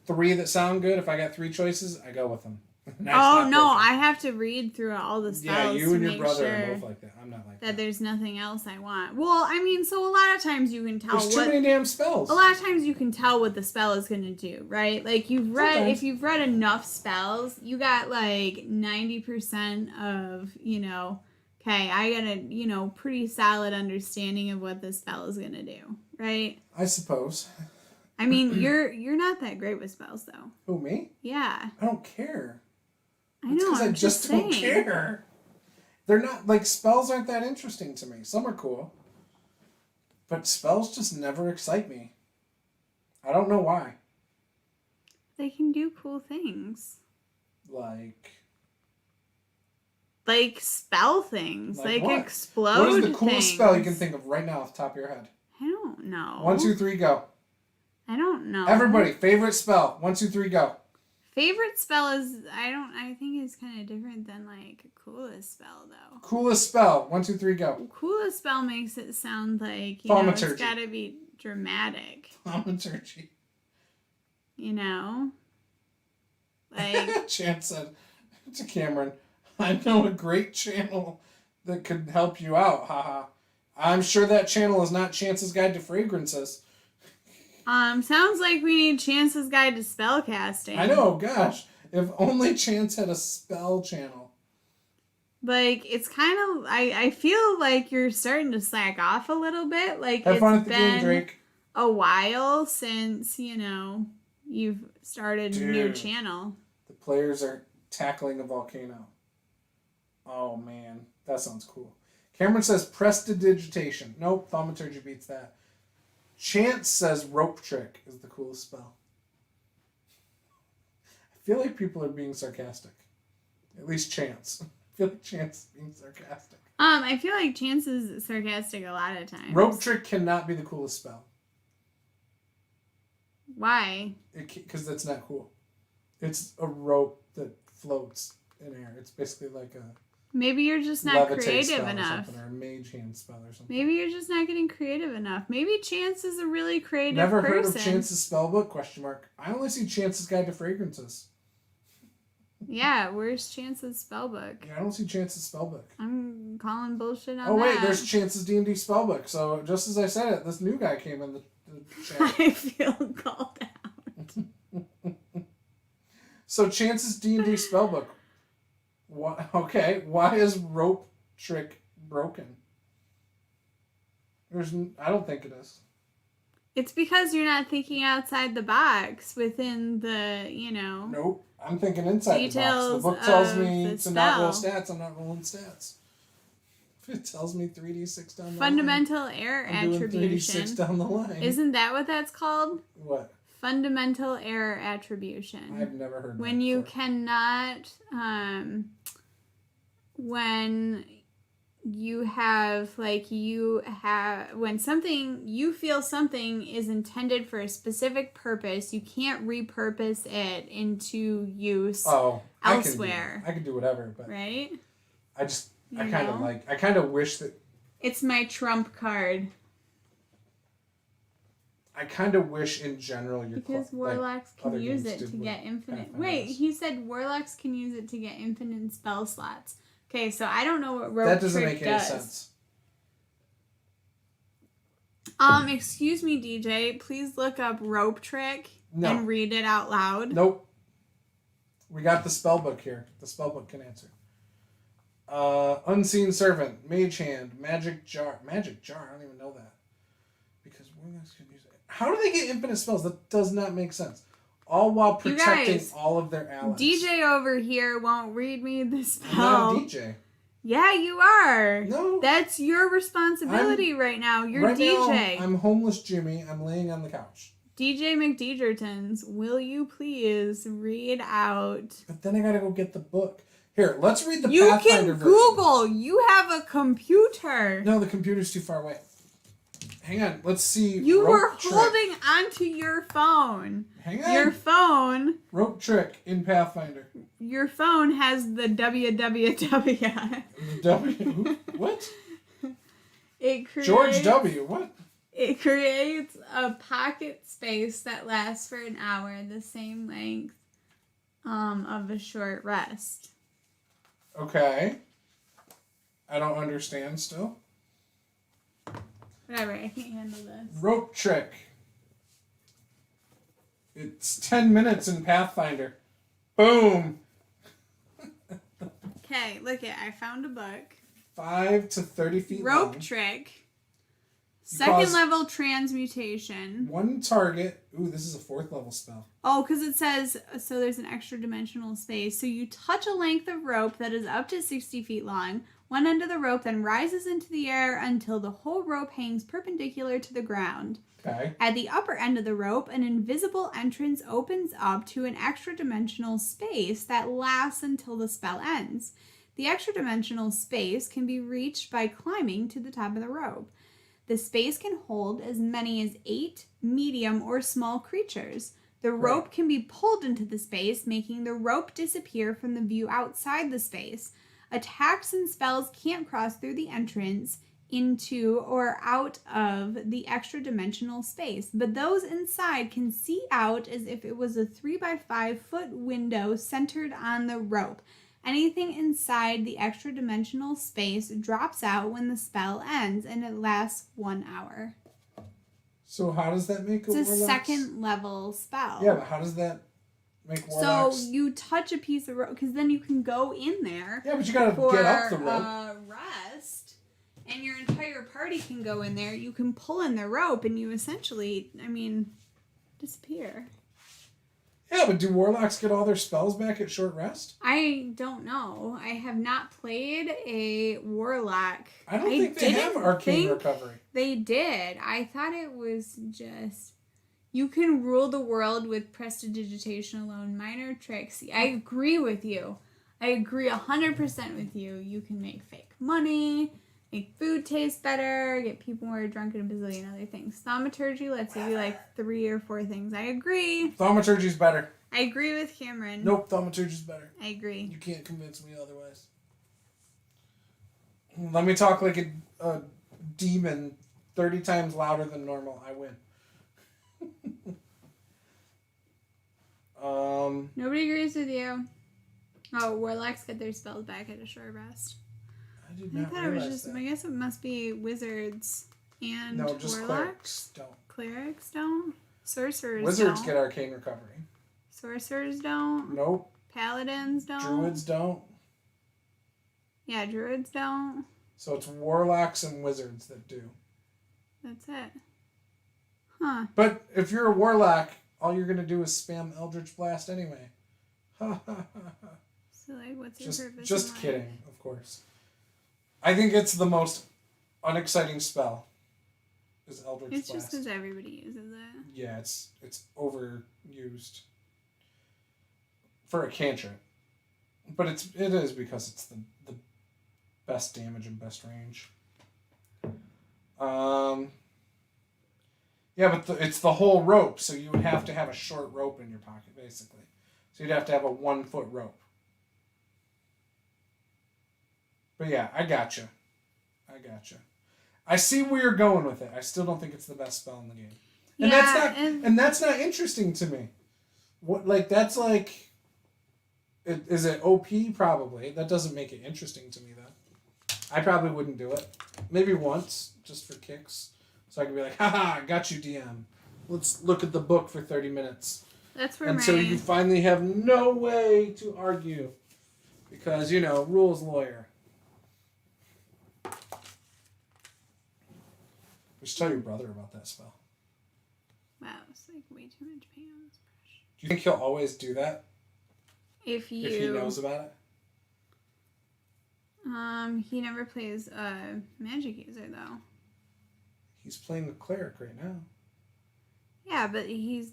3 that sound good, if I got 3 choices, I go with them. I have to read through all the spells. Yeah, you and your brother sure are both like that. I'm not like that. There's nothing else I want. Well, I mean, so a lot of times you can tell. There's too many damn spells. A lot of times you can tell what the spell is going to do, right? Like if you've read enough spells, you got like 90% of, okay, I got a, pretty solid understanding of what this spell is going to do, right? I suppose. I mean, you're not that great with spells, though. Who, me? Yeah. I don't care. I know. Because I just don't care. They're not, like, spells aren't that interesting to me. Some are cool. But spells just never excite me. I don't know why. They can do cool things. Like spell things. Like what? explode What is the coolest things. spell you can think of right now off the top of your head? I don't know. 1, 2, 3, go. I don't know. Everybody, favorite spell. 1, 2, 3, go. Favorite spell is, I think it's kind of different than, like, coolest spell, though. Coolest spell. 1, 2, 3, go. Coolest spell makes it sound like, it's got to be dramatic. Thaumaturgy. Like... Chance said to Cameron, I know a great channel that could help you out, haha. I'm sure that channel is not Chance's Guide to Fragrances. Sounds like we need Chance's Guide to Spellcasting. I know, gosh. If only Chance had a spell channel. Like, it's kind of... I feel like you're starting to slack off a little bit. Like, Have fun at the game, Drake. A while since, you've started a new channel. The players are tackling a volcano. Oh, man. That sounds cool. Cameron says prestidigitation. Nope, thaumaturgy beats that. Chance says rope trick is the coolest spell. I feel like people are being sarcastic. At least Chance. I feel like Chance is being sarcastic. I feel like Chance is sarcastic a lot of times. Rope trick cannot be the coolest spell. Why? Because that's not cool. It's a rope that floats in air. It's basically like a Maybe you're just not levitate creative spell enough. or a mage hand spell or something. Maybe you're just not getting creative enough. Maybe Chance is a really creative Never person. heard of Chance's spellbook? ? I only see Chance's Guide to Fragrances. Yeah, where's Chance's spellbook? Yeah, I don't see Chance's spellbook. I'm calling bullshit on that. Oh wait, there's Chance's D&D spellbook. So just as I said it, this new guy came in the chat. I feel called out. So Chance's D&D spellbook. What? Okay, why is rope trick broken? I don't think it is. It's because you're not thinking outside the box within the, Nope, I'm thinking inside the box. The book tells me to not roll stats. I'm not rolling stats. It tells me 3d6 down the line. Fundamental error I'm doing attribution. 3d6 down the line. Isn't that what that's called? What? Fundamental error attribution. I've never heard when that you before. cannot when when something you feel something is intended for a specific purpose, you can't repurpose it into use elsewhere. I can do whatever, but right? I kind of wish that it's my trump card. I kind of wish in general because warlocks can use it to get infinite. Wait, he said warlocks can use it to get infinite spell slots. Okay, so I don't know what rope trick does. That doesn't make any sense. Excuse me, DJ. Please look up rope trick and read it out loud. Nope. We got the spellbook here. The spellbook can answer. Unseen Servant, Mage Hand, Magic Jar. Magic Jar? I don't even know that. Because warlocks can use it. How do they get infinite spells? That does not make sense. All while protecting all of their allies. DJ over here won't read me the spell. I'm not a DJ. Yeah, you are. No. That's your responsibility right now. You're right DJ. Now, I'm homeless Jimmy. I'm laying on the couch. DJ McDeegertons, will you please read out... But then I gotta go get the book. Here, let's read the You Pathfinder can version. Google. You have a computer. No, the computer's too far away. Hang on, let's see. You were holding onto your phone. Hang on. Your phone. Rope trick in Pathfinder. Your phone has the www. W? What? It creates, George W. What? It creates a pocket space that lasts for an hour, the same length of a short rest. Okay. I don't understand still. Whatever, I can't handle this. Rope trick. It's 10 minutes in Pathfinder. Boom. Okay, look it. I found a book. 5 to 30 feet long. Rope trick. Second level transmutation. One target. Ooh, this is a 4th level spell. Oh, because it says, so there's an extra dimensional space. So you touch a length of rope that is up to 60 feet long. One end of the rope then rises into the air until the whole rope hangs perpendicular to the ground. Okay. At the upper end of the rope, an invisible entrance opens up to an extra dimensional space that lasts until the spell ends. The extra dimensional space can be reached by climbing to the top of the rope. The space can hold as many as 8 medium or small creatures. The rope can be pulled into the space, making the rope disappear from the view outside the space. Attacks and spells can't cross through the entrance into or out of the extra dimensional space, but those inside can see out as if it was a 3x5 foot window centered on the rope. Anything inside the extra dimensional space drops out when the spell ends, and it lasts 1 hour. So how does that make It's a second level spell. Yeah, but how does that make warlocks? So you touch a piece of rope, because then you can go in there. Yeah, but you gotta get up the rope. Rest, and your entire party can go in there. You can pull in the rope, and you essentially, disappear. Yeah, but do warlocks get all their spells back at short rest? I don't know. I have not played a warlock. I don't think they have arcane recovery. They did. I thought it was just... You can rule the world with prestidigitation alone. Minor tricks. I agree with you. I agree 100% with you. You can make fake money, make food taste better, get people more drunk, and a bazillion other things. Thaumaturgy lets you do like 3 or 4 things. I agree. Thaumaturgy's better. I agree with Cameron. Nope, thaumaturgy's better. I agree. You can't convince me otherwise. Let me talk like a demon 30 times louder than normal. I win. Nobody agrees with you. Oh, warlocks get their spells back at a short rest. I did not thought it was realize just. that. I guess it must be wizards and No, just warlocks. clerics don't. Clerics don't. Sorcerers Wizards don't. get arcane recovery. Sorcerers don't. Nope. Paladins don't. Druids don't. Yeah, druids don't. So it's warlocks and wizards that do. That's it. Huh. But if you're a warlock, all you're going to do is spam Eldritch Blast anyway. Ha ha ha ha. So, like, what's your purpose? Just in life? kidding, of course. I think it's the most unexciting spell. Is Eldritch It's Blast. just because everybody uses it. Yeah, it's overused for a cantrip, but it is because it's the best damage and best range. Yeah, but it's the whole rope, so you would have to have a short rope in your pocket, basically. So you'd have to have a 1 foot rope. But yeah, I gotcha. I see where you're going with it. I still don't think it's the best spell in the game. And Yeah, that's not interesting to me. What that's like is it OP? Probably. That doesn't make it interesting to me though. I probably wouldn't do it. Maybe once, just for kicks. So I could be like, haha, got you, DM. Let's look at the book for 30 minutes. That's where Until you finally have no way to argue. Because, rules lawyer. We should tell your brother about that spell. Wow, it's like way too much pain on this brush. Do you think he'll always do that? If he knows about it? He never plays magic user though. He's playing the cleric right now. Yeah, but he's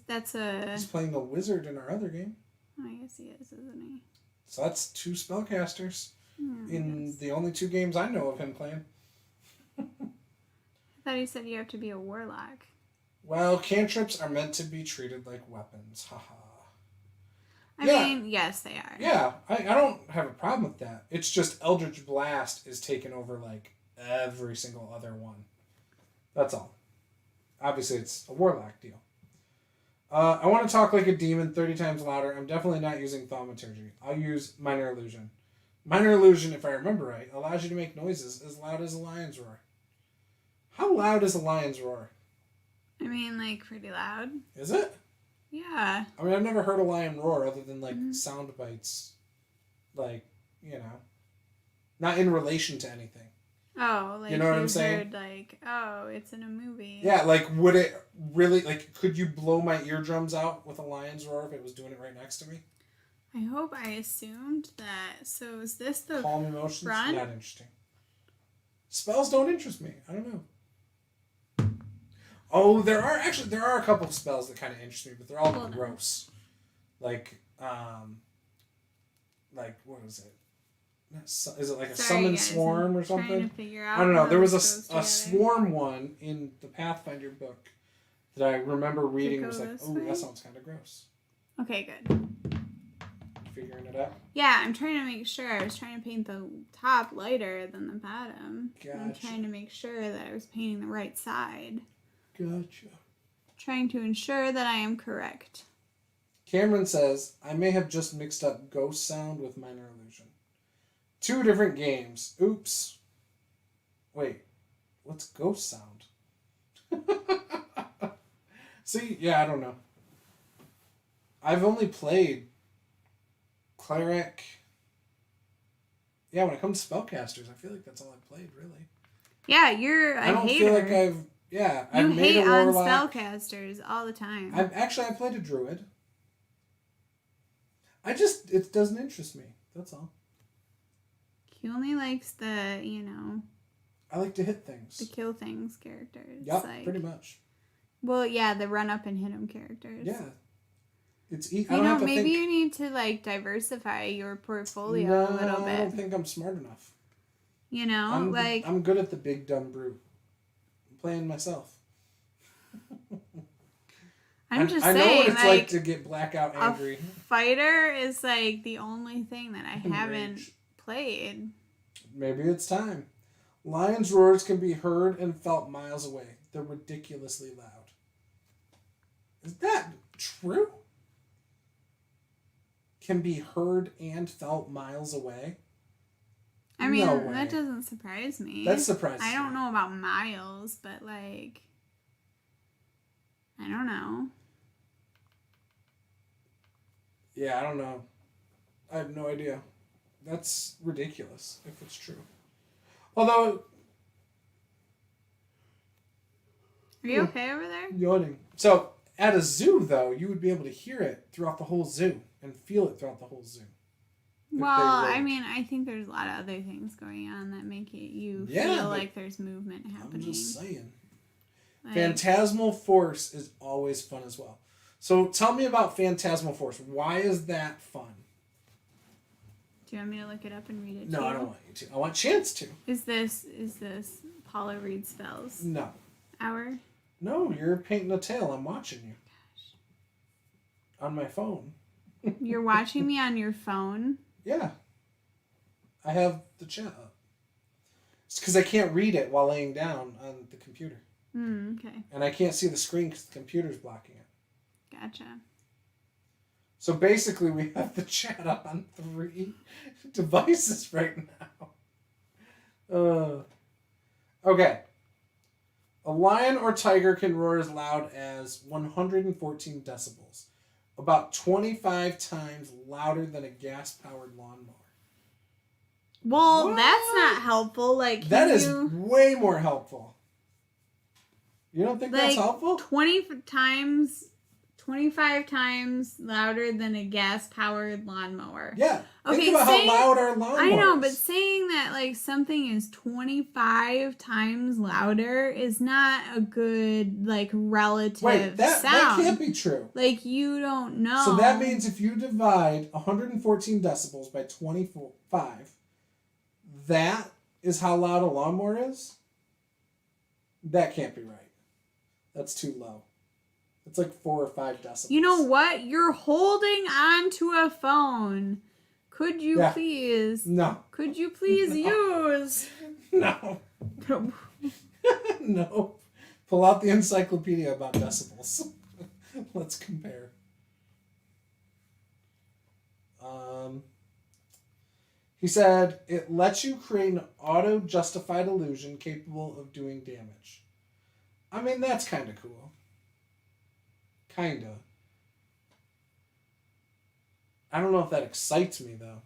playing the wizard in our other game. I guess he is, isn't he? So that's 2 spellcasters in the only 2 games I know of him playing. I thought he said you have to be a warlock. Well, cantrips are meant to be treated like weapons. Haha. I mean, yes, they are. Yeah, I don't have a problem with that. It's just Eldritch Blast is taken over like every single other one. That's all. Obviously, it's a warlock deal. I want to talk like a demon 30 times louder. I'm definitely not using Thaumaturgy. I'll use Minor Illusion. Minor Illusion, if I remember right, allows you to make noises as loud as a lion's roar. How loud is a lion's roar? I mean, like, pretty loud. Is it? Yeah. I mean, I've never heard a lion roar other than, like, sound bites. Like, not in relation to anything. Oh, like, you know what I'm saying? Heard, like, oh, it's in a movie. Yeah, like, would it really, like, could you blow my eardrums out with a lion's roar if it was doing it right next to me? I hope I assumed that. So is this the Calm emotions? front? Not interesting. Spells don't interest me. I don't know. Oh, there are a couple of spells that kind of interest me, but they're all gross. Like, what is it? Is it like a summon swarm or something? I don't know. There was a swarm one in the Pathfinder book that I remember reading. Was like, oh, that sounds kind of gross. Okay, good. Figuring it out. Yeah, I'm trying to make sure. I was trying to paint the top lighter than the bottom. Gotcha. I'm trying to make sure that I was painting the right side. Gotcha. Trying to ensure that I am correct. Cameron says, I may have just mixed up Ghost Sound with Minor Illusion. 2 different games. Oops. Wait. What's Ghost Sound? See, yeah, I don't know. I've only played Cleric. Yeah, when it comes to spellcasters, I feel like that's all I've played, really. Yeah, you're a hater. I don't feel like I've you made hate a warlock. on spellcasters all the time. I played a druid. It doesn't interest me. That's all. He only likes the, I like to hit things. the kill things characters. Yep, like, pretty much. Well, yeah, the run up and hit him characters. Yeah. It's You I don't know, have to maybe think. you need to like diversify your portfolio No, a little I don't bit. think I'm smart enough. You know, I'm good at the big dumb brew. I'm playing myself. I'm just I know saying, what it's like to get blackout a angry. fighter is like the only thing that I haven't Enraged. played. Maybe it's time. Lions' roars can be heard and felt miles away. They're ridiculously loud. Is that true? Can be heard and felt miles away? I mean, No way. that doesn't surprise me. That surprises I don't me. know about miles, but like, I don't know. Yeah, I don't know. I have no idea. That's ridiculous if it's true. Although, Are you okay over there? yawning. So, at a zoo, though, you would be able to hear it throughout the whole zoo and feel it throughout the whole zoo. Well, I mean, I think there's a lot of other things going on that make you feel like there's movement happening. I'm just saying. Like, Phantasmal Force is always fun as well. So tell me about Phantasmal Force. Why is that fun? do you want me to look it up and read it? No, to I you? don't want you to. I want Chance to. Is this Paula read spells No. hour? No, you're painting a tail. I'm watching you. On my phone. You're watching me on your phone? Yeah. I have the chat up. It's because I can't read it while laying down on the computer. Okay. And I can't see the screen because the computer's blocking it. Gotcha. So basically, we have the chat up on 3 devices right now. Okay. A lion or tiger can roar as loud as 114 decibels, about 25 times louder than a gas-powered lawnmower. Well, What? that's not helpful. Like, That is way more helpful. You don't think that's like helpful? 25 times louder than a gas-powered lawnmower. Yeah. Okay, Think about how loud our lawnmowers. I know, but saying that like something is 25 times louder is not a good like relative Wait, that sound. can't be true. Like you don't know. So that means if you divide 114 decibels by 25, that is how loud a lawnmower is? That can't be right. That's too low. It's like 4 or 5 decibels. You know what? You're holding on to a phone. Could you please? No. Could you please use? No. No. Pull out the encyclopedia about decibels. Let's compare. He said, it lets you create an auto-justified illusion capable of doing damage. I mean, that's kind of cool. Kinda. I don't know if that excites me though.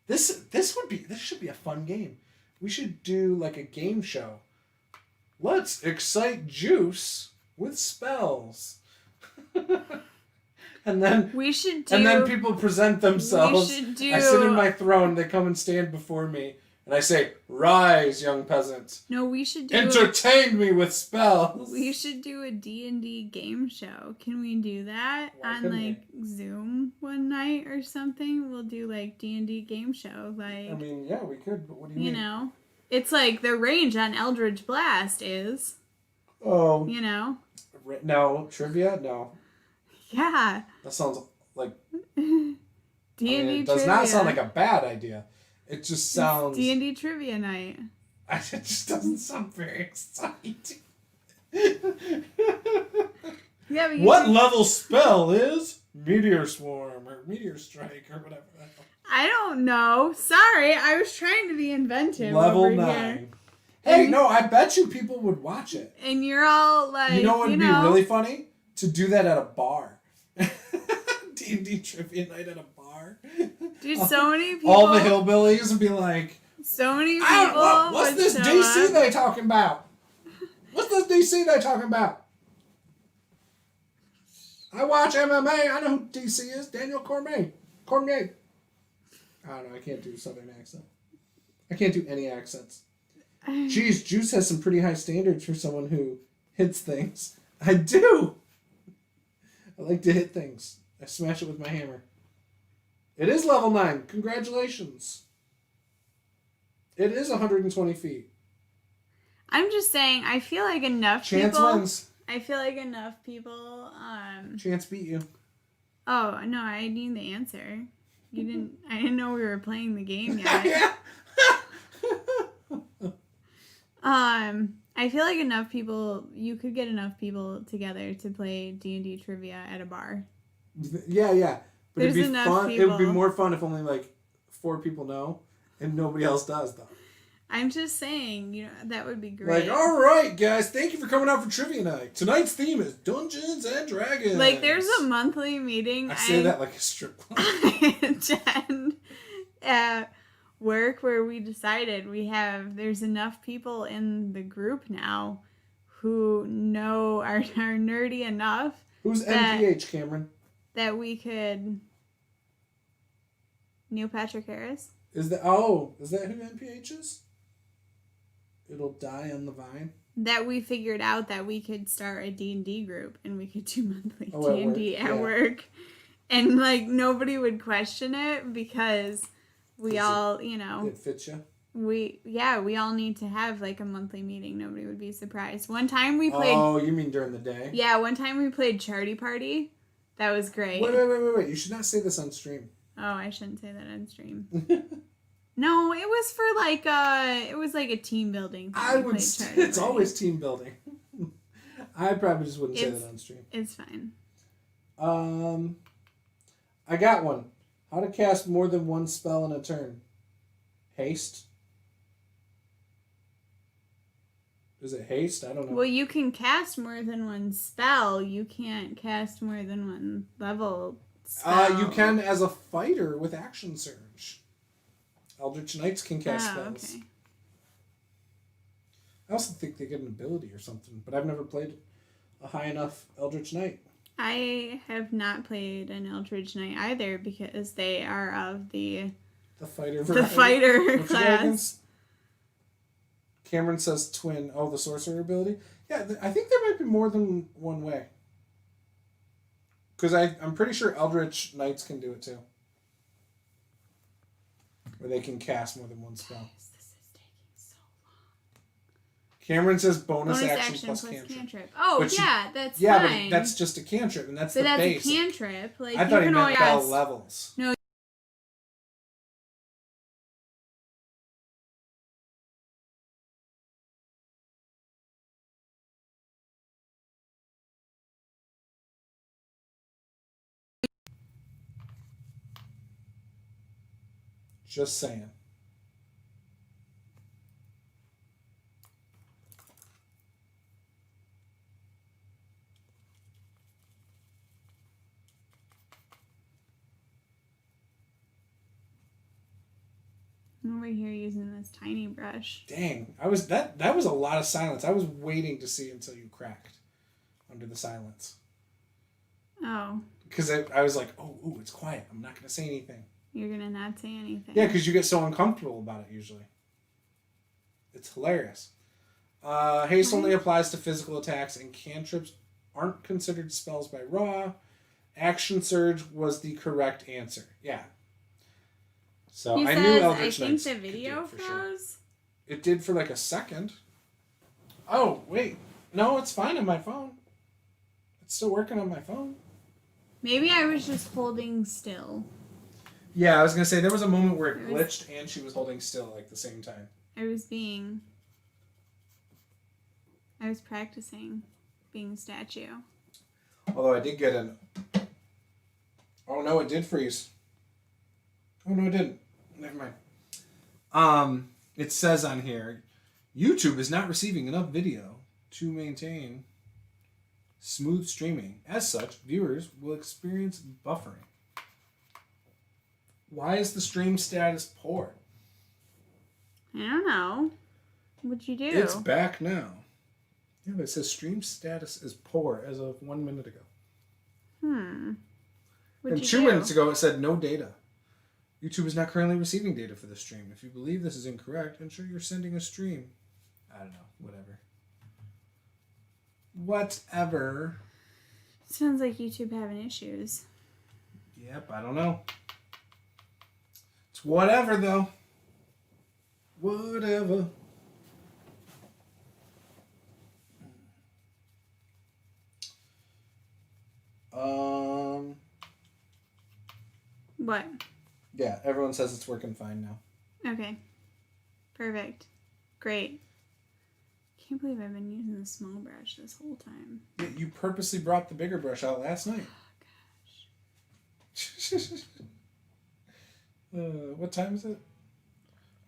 This should be a fun game. We should do like a game show. Let's excite Juce with spells. And then people present themselves. I sit in my throne, they come and stand before me, and I say, "Rise, young peasant." No, we should do entertain me with spells. We should do a D&D game show. Can we do that on like Zoom one night or something? We'll do like D&D game show. Like, I mean, yeah, we could, but what do you mean? You know, it's like the range on Eldritch Blast is. Oh. You know. No trivia. No. Yeah. That sounds like D&D it does trivia. not sound like a bad idea. It just sounds... It's D&D trivia night. It just doesn't sound very exciting. Yeah, but what level spell is Meteor Swarm or Meteor Strike or whatever the hell? I don't know. Sorry, I was trying to be inventive. Level over 9. Here. Hey, no, I bet you people would watch it. And you're all like, you know what would be really funny? To do that at a bar. D&D trivia night at a bar. Dude, so many people. All the hillbillies would be like, so many people. What's this DC they talking about? What's this DC they talking about? I watch MMA. I know who DC is. Daniel Cormier. I don't know. I can't do a Southern accent. I can't do any accents. Jeez, Juce has some pretty high standards for someone who hits things. I do. I like to hit things. I smash it with my hammer. It is level 9. Congratulations. It is 120 feet. I'm just saying, I feel like enough Chance people... wins. I feel like enough people... Chance beat you. Oh, no, I need the answer. You didn't... I didn't know we were playing the game yet. Yeah. I feel like enough people... You could get enough people together to play D&D trivia at a bar. Yeah. But There's it'd be enough fun. people. It would be more fun if only like 4 people know and nobody else does, though. I'm just saying, that would be great. Like, all right, guys, thank you for coming out for trivia night. Tonight's theme is Dungeons and Dragons. Like, there's a monthly meeting. I say that like a strip club. I attend at work where we decided there's enough people in the group now who are nerdy enough. Who's NPH, Cameron? That we could... Neil Patrick Harris? Is that who NPH is? It'll die on the vine? That we figured out that we could start a D&D group and we could do monthly at D&D work, at work. And, like, nobody would question it because we all, It fits you? we all need to have, like, a monthly meeting. Nobody would be surprised. One time we played... Oh, you mean during the day? Yeah, one time we played Charty Party. That was great. Wait. You should not say this on stream. Oh, I shouldn't say that on stream. No, it was for like a team building thing. It's always team building. I probably just wouldn't say that on stream. It's fine. I got one. How to cast more than one spell in a turn. Haste? Is it haste? I don't know. Well, you can cast more than one spell. You can't cast more than one level spell. You can as a fighter with action surge. Eldritch Knights can cast spells. Okay. I also think they get an ability or something, but I've never played a high enough Eldritch Knight. I have not played an Eldritch Knight either because they are of the fighter class. Dragons? Cameron says twin. Oh, the sorcerer ability? Yeah, I think there might be more than one way. Because I'm pretty sure Eldritch Knights can do it too. Where they can cast more than one spell. This is taking so long. Cameron says bonus action plus cantrip. Oh, But that's yeah, fine. but that's just a cantrip, and that's but the that's base. a cantrip. Like, I thought he you can meant spell always... levels. No. Just saying. I'm over here using this tiny brush. Dang, that was a lot of silence. I was waiting to see until you cracked under the silence. Oh. Because I was like, oh, it's quiet. I'm not going to say anything. You're going to not say anything. Yeah, because you get so uncomfortable about it usually. It's hilarious. Haste only applies to physical attacks, and cantrips aren't considered spells by Raw. Action Surge was the correct answer. Yeah. So He I says, knew Eldritch I think Knights the could do video it for sure. froze. It did for like a second. Oh, wait. No, it's fine on my phone. It's still working on my phone. Maybe I was just holding still. Yeah, I was going to say there was a moment where it glitched and she was holding still like the same time. I was practicing being a statue. Although I did get an... Oh, no, it did freeze. Oh, no, it didn't. Never mind. It says on here, YouTube is not receiving enough video to maintain smooth streaming. As such, viewers will experience buffering. Why is the stream status poor? I don't know. What'd you do? It's back now. Yeah, but it says stream status is poor as of 1 minute ago. What'd And you 2 do? minutes ago it said no data. YouTube is not currently receiving data for the stream. If you believe this is incorrect, ensure you're sending a stream. I don't know. Whatever. Sounds like YouTube having issues. Yep, I don't know. It's whatever, though. Whatever. What? Yeah, everyone says it's working fine now. Okay. Perfect. Great. Can't believe I've been using the small brush this whole time. Yeah, you purposely brought the bigger brush out last night. Oh, gosh. What time is it?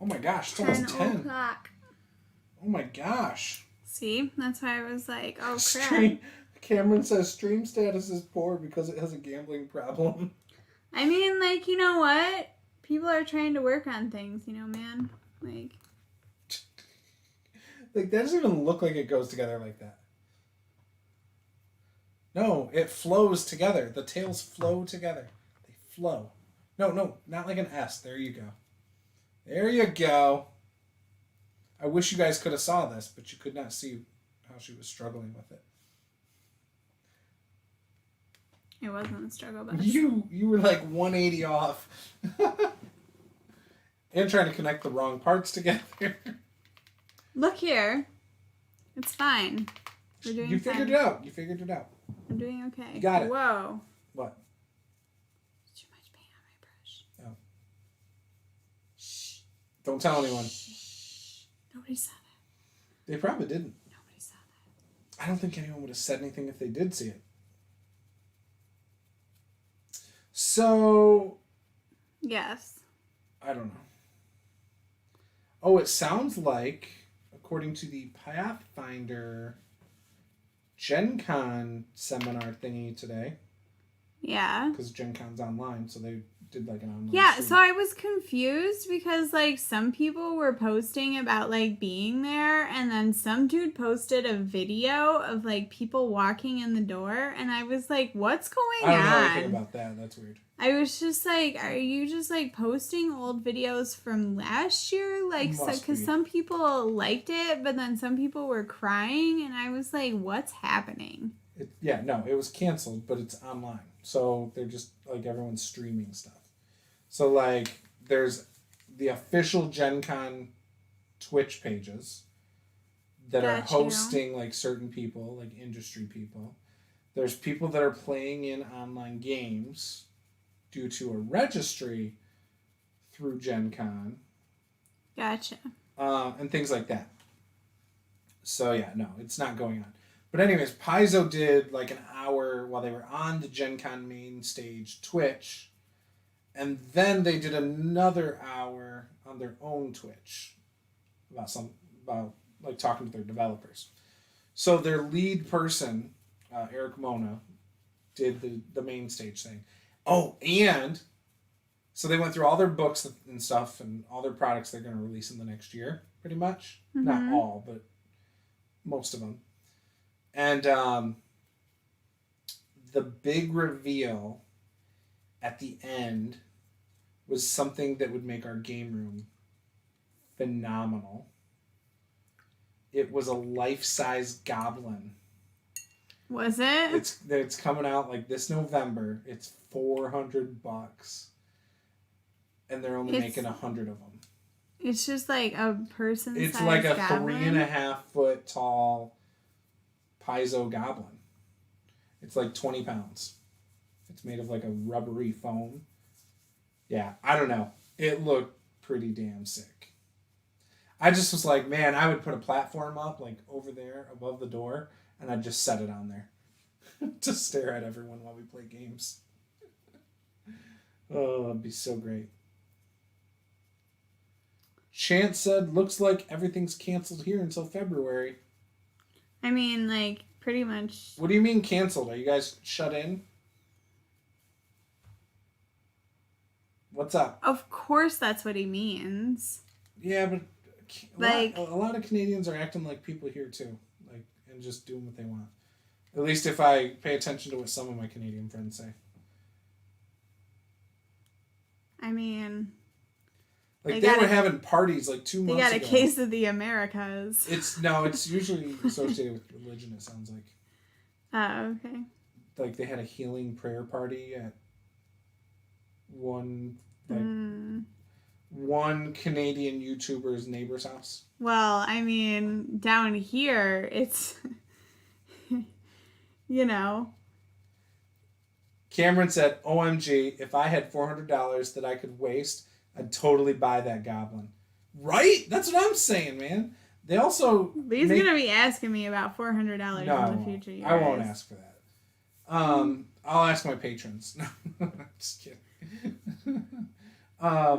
Oh my gosh, it's 10 almost 10. o'clock. Oh my gosh. See? That's why I was like, oh, crap. Cameron says stream status is poor because it has a gambling problem. I mean, like, you know what? People are trying to work on things, you know, man. Like that doesn't even look like it goes together like that. No, it flows together. The tails flow together. They flow. No, not like an S. There you go. There you go. I wish you guys could have saw this, but you could not see how she was struggling with it. it wasn't a struggle bus. You were like 180 off. And trying to connect the wrong parts together. Look here. It's fine. We're doing You fine. figured it out. You figured it out. I'm doing okay. You got it. Whoa. What? Too much paint on my brush. Oh. Shh. Don't tell anyone. Shh. Nobody saw that. They probably didn't. Nobody saw that. I don't think anyone would have said anything if they did see it. So, Yes. I don't know. Oh, it sounds like, according to the Pathfinder Gen Con seminar thingy today, Yeah. because Gen Con's online, so they did like an online Yeah, stream. so I was confused because, like, some people were posting about, like, being there, and then some dude posted a video of, like, people walking in the door, and I was like, what's going I don't know on? anything about that. That's weird. I was just like, are you just, like, posting old videos from last year? Like, Must because be. some people liked it, but then some people were crying, and I was like, what's happening? It was canceled, but it's online. So they're just, like, everyone's streaming stuff. So, like, there's the official Gen Con Twitch pages that are Got you. hosting, like, certain people, like, industry people. There's people that are playing in online games due to a registry through Gen Con. Gotcha. And things like that. So, yeah, no, it's not going on. But anyways, Paizo did, like, an hour while they were on the Gen Con main stage Twitch. And then they did another hour on their own Twitch about like talking to their developers. So their lead person, Eric Mona, did the main stage thing. Oh, and so they went through all their books and stuff and all their products they're going to release in the next year, pretty much. Mhm. Not all, but most of them. And the big reveal at the end was something that would make our game room phenomenal. It was a life-size goblin. Was it? It's coming out like this November. It's $400, and they're only making 100 of them. It's just like a person. It's like a 3.5 foot tall Paizo goblin. It's like 20 pounds. It's made of like a rubbery foam. Yeah, I don't know. It looked pretty damn sick. I just was like, man, I would put a platform up like over there above the door, and I'd just set it on there to stare at everyone while we play games. Oh, it'd be so great. Chance said, looks like everything's canceled here until February. I mean, like, pretty much. What do you mean canceled? Are you guys shut in? What's up? Of course, that's what he means. Yeah, but Like- a lot of Canadians are acting like people here too, like, and just doing what they want. At least if I pay attention to what some of my Canadian friends say. I mean, Like They they got were a- having parties like 2 they months got a ago. case of the Americas. It's usually associated with religion. It sounds like Oh, okay. like they had a healing prayer party at one Canadian YouTuber's neighbor's house. Well, I mean, down here, it's, you know. Cameron said, OMG, if I had $400 that I could waste, I'd totally buy that goblin. Right? That's what I'm saying, man. They also... He's going to be asking me about $400 in the future years. I won't ask for that. I'll ask my patrons. No, just kidding.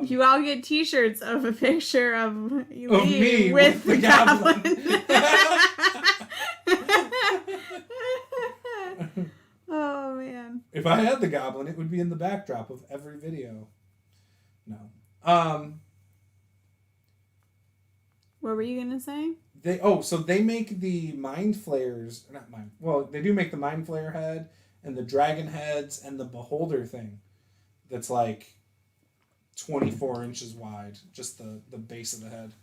You all get t-shirts of a picture of me with the goblin. Oh, man. If I had the goblin, it would be in the backdrop of every video. No. What were you going to say? So they make the mind flayers, they do make the mind flayer head and the dragon heads and the beholder thing that's like 24 inches wide, just the base of the head.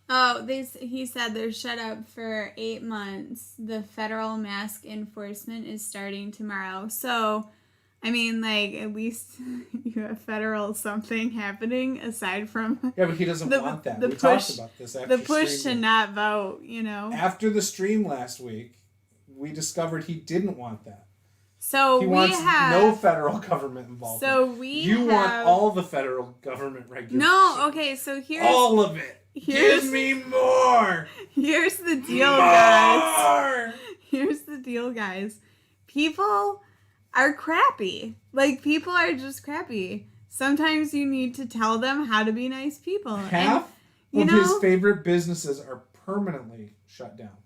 Oh, he said they're shut up for 8 months. The federal mask enforcement is starting tomorrow. So, I mean, like, at least you have federal something happening aside from... Yeah, but he doesn't want that. We talked about this after the push to not vote, you know? After the stream last week, we discovered he didn't want that. So he wants no federal government involvement. So you want all the federal government regulations. No, okay, so here's... all of it. Give me more. Here's the deal, guys. Here's the deal, guys. People are crappy. Like, people are just crappy. Sometimes you need to tell them how to be nice people. Half of his favorite businesses are permanently shut down.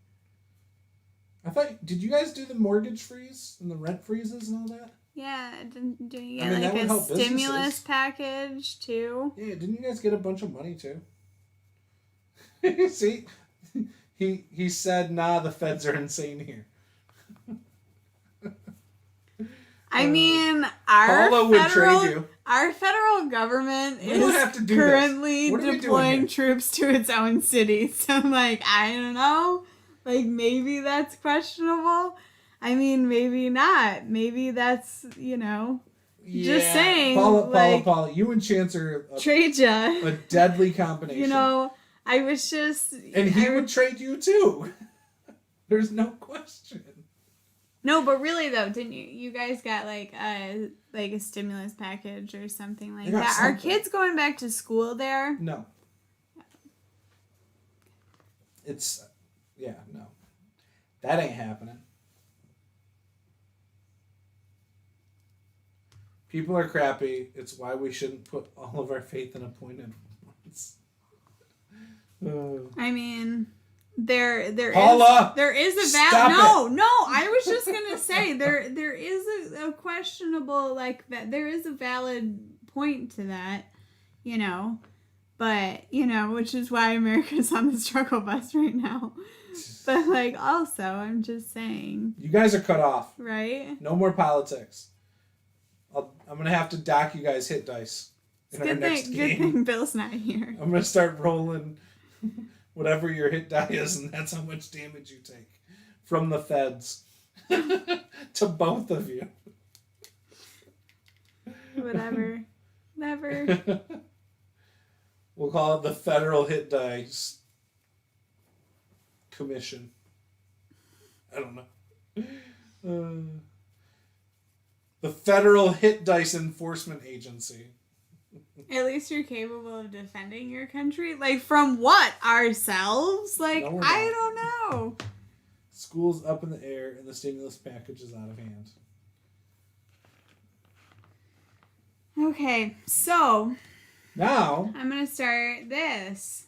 Did you guys do the mortgage freeze and the rent freezes and all that? Yeah, didn't you get like a stimulus package too? Yeah, didn't you guys get a bunch of money too? See? He said, nah, the feds are insane here. I mean, our federal government is currently deploying troops to its own city. So I'm like, I don't know. Like, maybe that's questionable. I mean, maybe not. Maybe that's, just saying. Paula, you and Chance are a deadly combination. I was just... And he would trade you too. There's no question. No, but really though, didn't you guys got like a stimulus package or something like that? Something. Are kids going back to school there? No. No. That ain't happening. People are crappy. It's why we shouldn't put all of our faith in appointed ones. I mean, there Paula, is a valid. No, I was just gonna say there is a questionable that there is a valid point to that, but which is why America's on the struggle bus right now. But also, I'm just saying. You guys are cut off. Right. No more politics. I'm gonna have to dock you guys hit dice in our next game. Good thing Bill's not here. I'm gonna start rolling whatever your hit die is, and that's how much damage you take from the feds to both of you. Whatever. We'll call it the Federal Hit Dice Commission. I don't know. The Federal Hit Dice Enforcement Agency. At least you're capable of defending your country? From what? Ourselves? I don't know. School's up in the air and the stimulus package is out of hand. Okay, so... Now... I'm going to start this.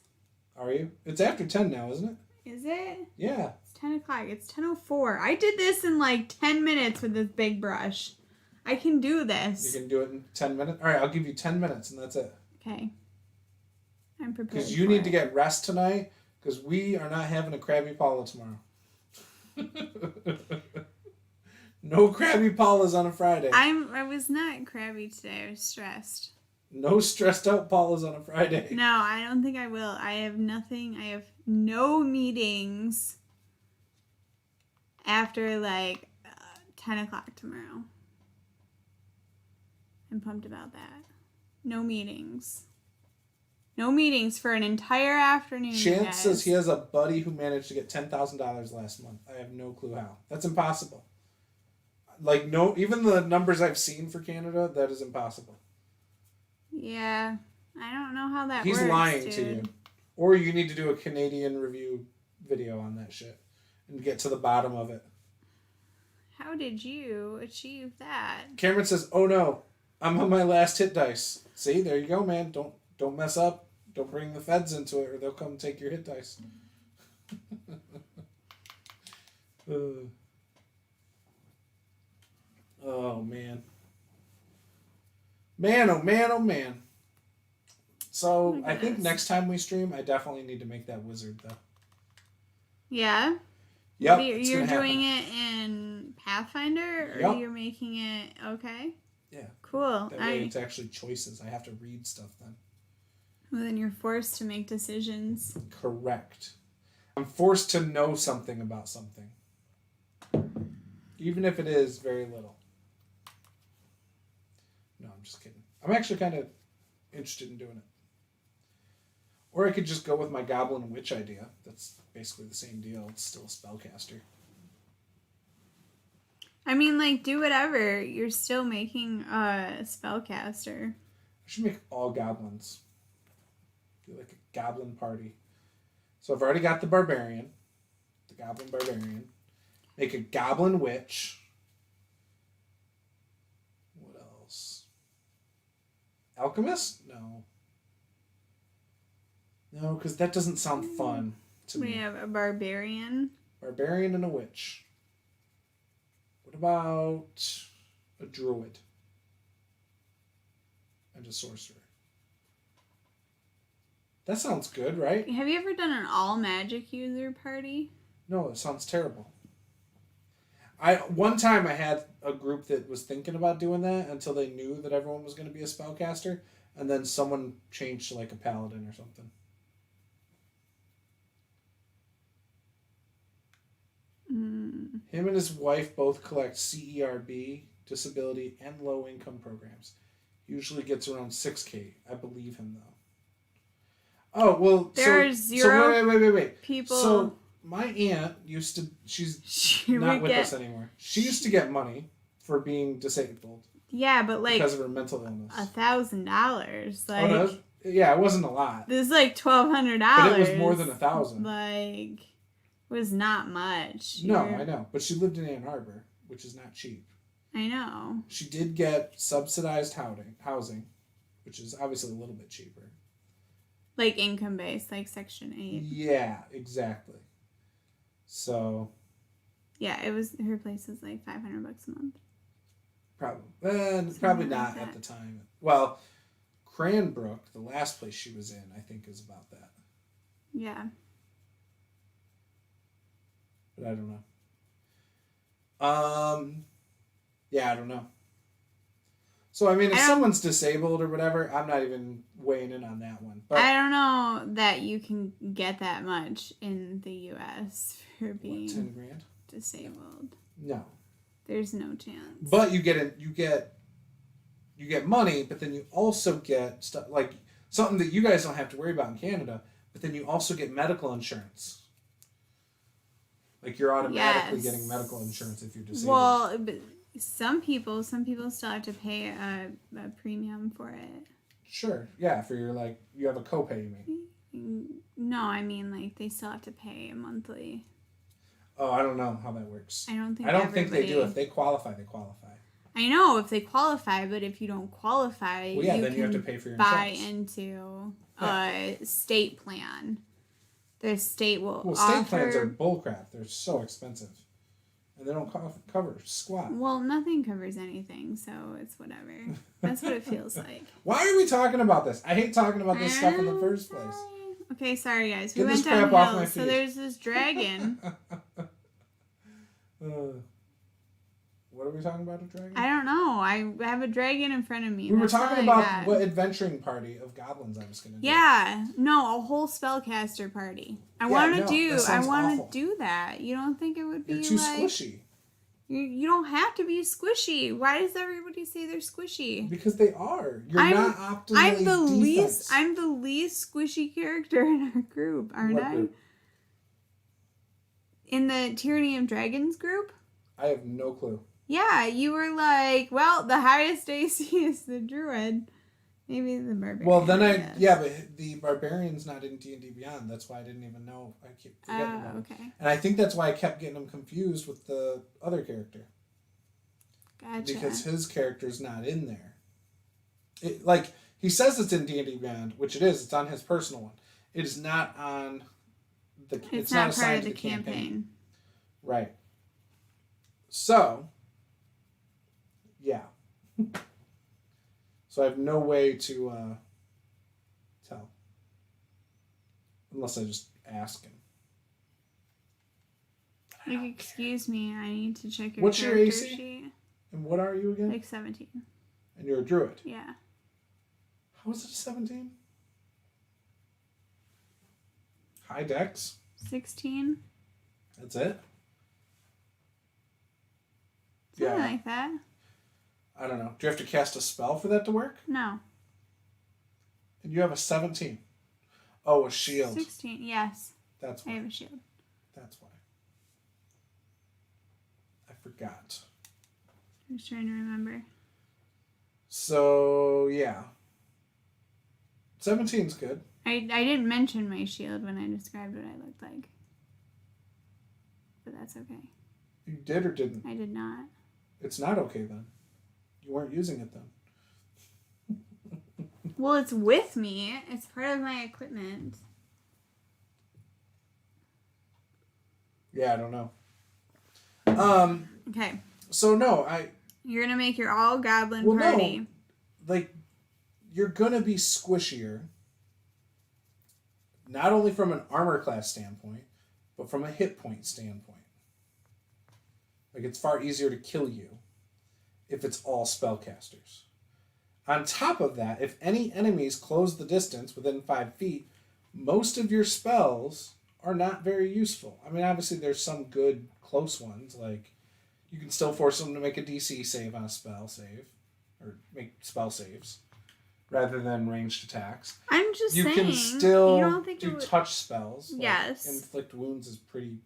Are you? It's after 10 now, isn't it? Is it? Yeah. It's 10 o'clock. It's 10:04. I did this in 10 minutes with this big brush. I can do this. You can do it in 10 minutes? All right, I'll give you 10 minutes and that's it. Okay. I'm prepared. Because you need to get rest tonight because we are not having a Krabby Paula tomorrow. No Krabby Paulas on a Friday. I was not crabby today. I was stressed. No stressed out Paulas on a Friday. No, I don't think I will. I have nothing. I have no meetings after 10 o'clock tomorrow. I'm pumped about that. No meetings. No meetings for an entire afternoon. Chance says he has a buddy who managed to get $10,000 last month. I have no clue how. That's impossible. Like, no, even the numbers I've seen for Canada, that is impossible. Yeah. I don't know how that He's works, lying dude. to you. Or you need to do a Canadian review video on that shit and get to the bottom of it. How did you achieve that? Cameron says, "Oh no, I'm on my last hit dice." See, there you go, man. Don't mess up. Don't bring the feds into it, or they'll come take your hit dice. Oh man. Man, oh man, oh man. So I think next time we stream, I definitely need to make that wizard though. Yeah? Yep. You're doing it in Pathfinder, or you're making it okay? Yeah. Cool. That way it's actually choices. I have to read stuff then. Well, then you're forced to make decisions. Correct. I'm forced to know something about something. Even if it is very little. No, I'm just kidding. I'm actually kind of interested in doing it. Or I could just go with my Goblin Witch idea. That's basically the same deal. It's still a spellcaster. I mean, like, do whatever. You're still making a spellcaster. I should make all goblins. Do like a goblin party. So I've already got the barbarian. The goblin barbarian. Make a goblin witch. What else? Alchemist? No. No, because that doesn't sound fun to me. We have a barbarian. Barbarian and a witch. What about a druid? And a sorcerer. That sounds good, right? Have you ever done an all magic user party? No, it sounds terrible. One time I had a group that was thinking about doing that until they knew that everyone was going to be a spellcaster, and then someone changed to like a paladin or something. Him and his wife both collect CERB, disability, and low-income programs. Usually gets around 6K. I believe him, though. Oh, well... There are zero wait. people... So, my aunt used to... She's not with us anymore. She used to get money for being disabled. Yeah, but like... Because of her mental illness. $1,000. Like... Oh, no? Yeah, it wasn't a lot. This is like $1,200. But it was more than 1,000. Like... was not much. No, I know. But she lived in Ann Arbor, which is not cheap. I know. She did get subsidized housing, which is obviously a little bit cheaper. Like income-based, like Section 8. Yeah, exactly. So... yeah, it was... her place was like $500 a month. Probably not at the time. Well, Cranbrook, the last place she was in, I think is about that. Yeah. But I don't know. Yeah, I don't know. So, I mean, if someone's disabled or whatever, I'm not even weighing in on that one. But I don't know that you can get that much in the U.S. for being 10 grand? disabled. No. There's no chance. But you get money, but then you also get stuff like something that you guys don't have to worry about in Canada, but then you also get medical insurance. Like you're automatically getting medical insurance if you're disabled. Well, but some people still have to pay a premium for it. Sure. Yeah, for your you have a copay, you mean? No, I mean they still have to pay monthly. Oh, I don't know how that works. I don't think they do. If they qualify, they qualify. I know if they qualify, but if you don't qualify, then you have to pay for your buy insurance. into a state plan. The state will Well, state plans are bullcrap. They're so expensive. And they don't cover squat. Well, nothing covers anything, so it's whatever. That's what it feels like. Why are we talking about this? I hate talking about this stuff in the first place. Okay, sorry guys. Get We this went crap off my downhill. feet. So there's this dragon. What are we talking about, a dragon? I don't know. I have a dragon in front of me. We were That's all talking I about got. what adventuring party of goblins I was going to do. Yeah. No, a whole spellcaster party. I want to do awful. that. You don't think it would be You're too like... squishy. You don't have to be squishy. Why does everybody say they're squishy? Because they are. You're not optimally I'm the least squishy character in our group, aren't What I? group? In the Tyranny of Dragons group? I have no clue. Yeah, you were like, well, the highest AC is the druid. Maybe the barbarian. Well, then but the barbarian's not in D&D Beyond. That's why I didn't even know. I keep forgetting about it. Okay. And I think that's why I kept getting him confused with the other character. Gotcha. Because his character's not in there. He says it's in D&D Beyond, which it is. It's on his personal one. It is not on the. It's not not assigned part of to the campaign. Right. So. Yeah. So I have no way to tell. Unless I just ask him. Like, excuse me, I need to check your What's your character AC? sheet. And what are you again? Like 17. And you're a druid. Yeah. How is it 17? High dex. 16. That's it? Something like that. I don't know. Do you have to cast a spell for that to work? No. And you have a 17. Oh, a shield. 16, yes. That's I why. have a shield. That's why. I forgot. I'm just trying to remember. So, yeah. 17's good. I didn't mention my shield when I described what I looked like. But that's okay. You did or didn't? I did not. It's not okay then. You weren't using it then. Well, it's with me. It's part of my equipment. Yeah, I don't know. Okay. So no, You're gonna make your all goblin Well, no. party. like you're gonna be squishier. Not only from an armor class standpoint, but from a hit point standpoint. Like it's far easier to kill you if it's all spellcasters. On top of that, if any enemies close the distance within 5 feet, most of your spells are not very useful. I mean, obviously there's some good close ones, like you can still force them to make a DC save on a spell save, or make spell saves, rather than ranged attacks. I'm just You saying. can still You don't think do it would... touch spells. Like Yes. inflict wounds is pretty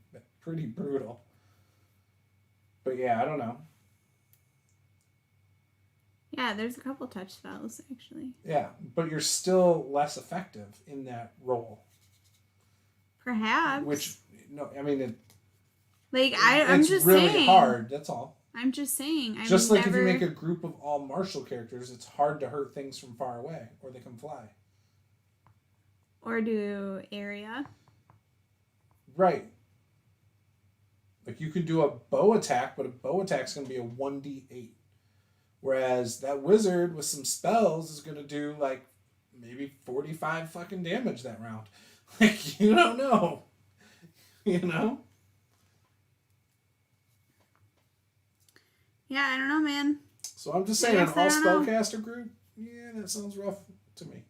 brutal. But yeah, I don't know. Yeah, there's a couple touch spells, actually. Yeah, but you're still less effective in that role. Perhaps. Which, no, I mean, I'm it's just really saying. hard, that's all. I'm just saying. Just like if you make a group of all martial characters, it's hard to hurt things from far away, or they can fly. Or do area. Right. Like you can do a bow attack, but a bow attack's going to be a 1d8. Whereas that wizard with some spells is going to do like maybe 45 fucking damage that round. Like, you don't know. You know? Yeah, I don't know, man. So I'm just saying, I an guess I all don't know. spellcaster group, yeah, that sounds rough to me.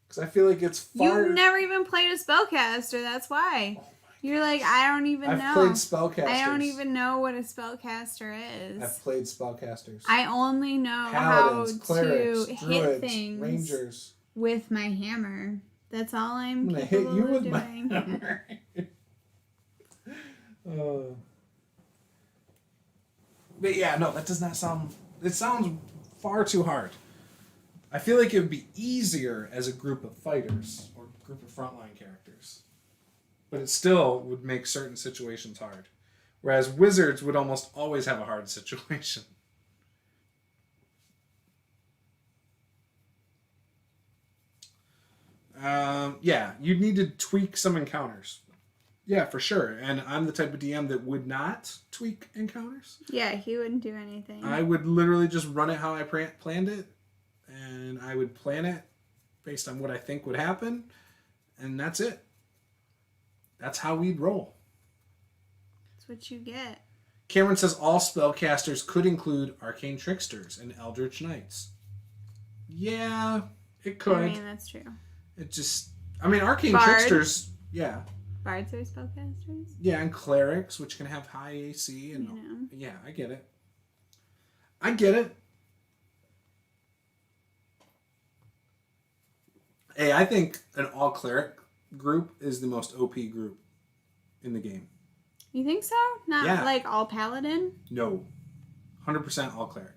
Because I feel like it's far... You've never even played a spellcaster, that's why. Oh my You're like, I don't even know. I've played spellcasters. I don't even know what a spellcaster is. I've played spellcasters. I only know Paladins, how clerics, to druids, hit things rangers. with my hammer. That's all I'm I'm going to hit capable you of with my doing. hammer. But yeah, no, that does not sound... It sounds far too hard. I feel like it would be easier as a group of fighters or group of frontline characters. But it still would make certain situations hard. Whereas wizards would almost always have a hard situation. Yeah, you'd need to tweak some encounters. Yeah, for sure. And I'm the type of DM that would not tweak encounters. Yeah, he wouldn't do anything. I would literally just run it how I planned it. And I would plan it based on what I think would happen. And that's it. That's how we'd roll. That's what you get. Cameron says all spellcasters could include arcane tricksters and eldritch knights. Yeah, it could. I mean, that's true. It just... I mean, arcane Bard. tricksters... Yeah. Bards are spellcasters. Yeah, and clerics, which can have high AC. And You know. yeah, I get it. I get it. Hey, I think an all cleric group is the most OP group in the game. You think so? Not Yeah. like all paladin? No. 100% all cleric.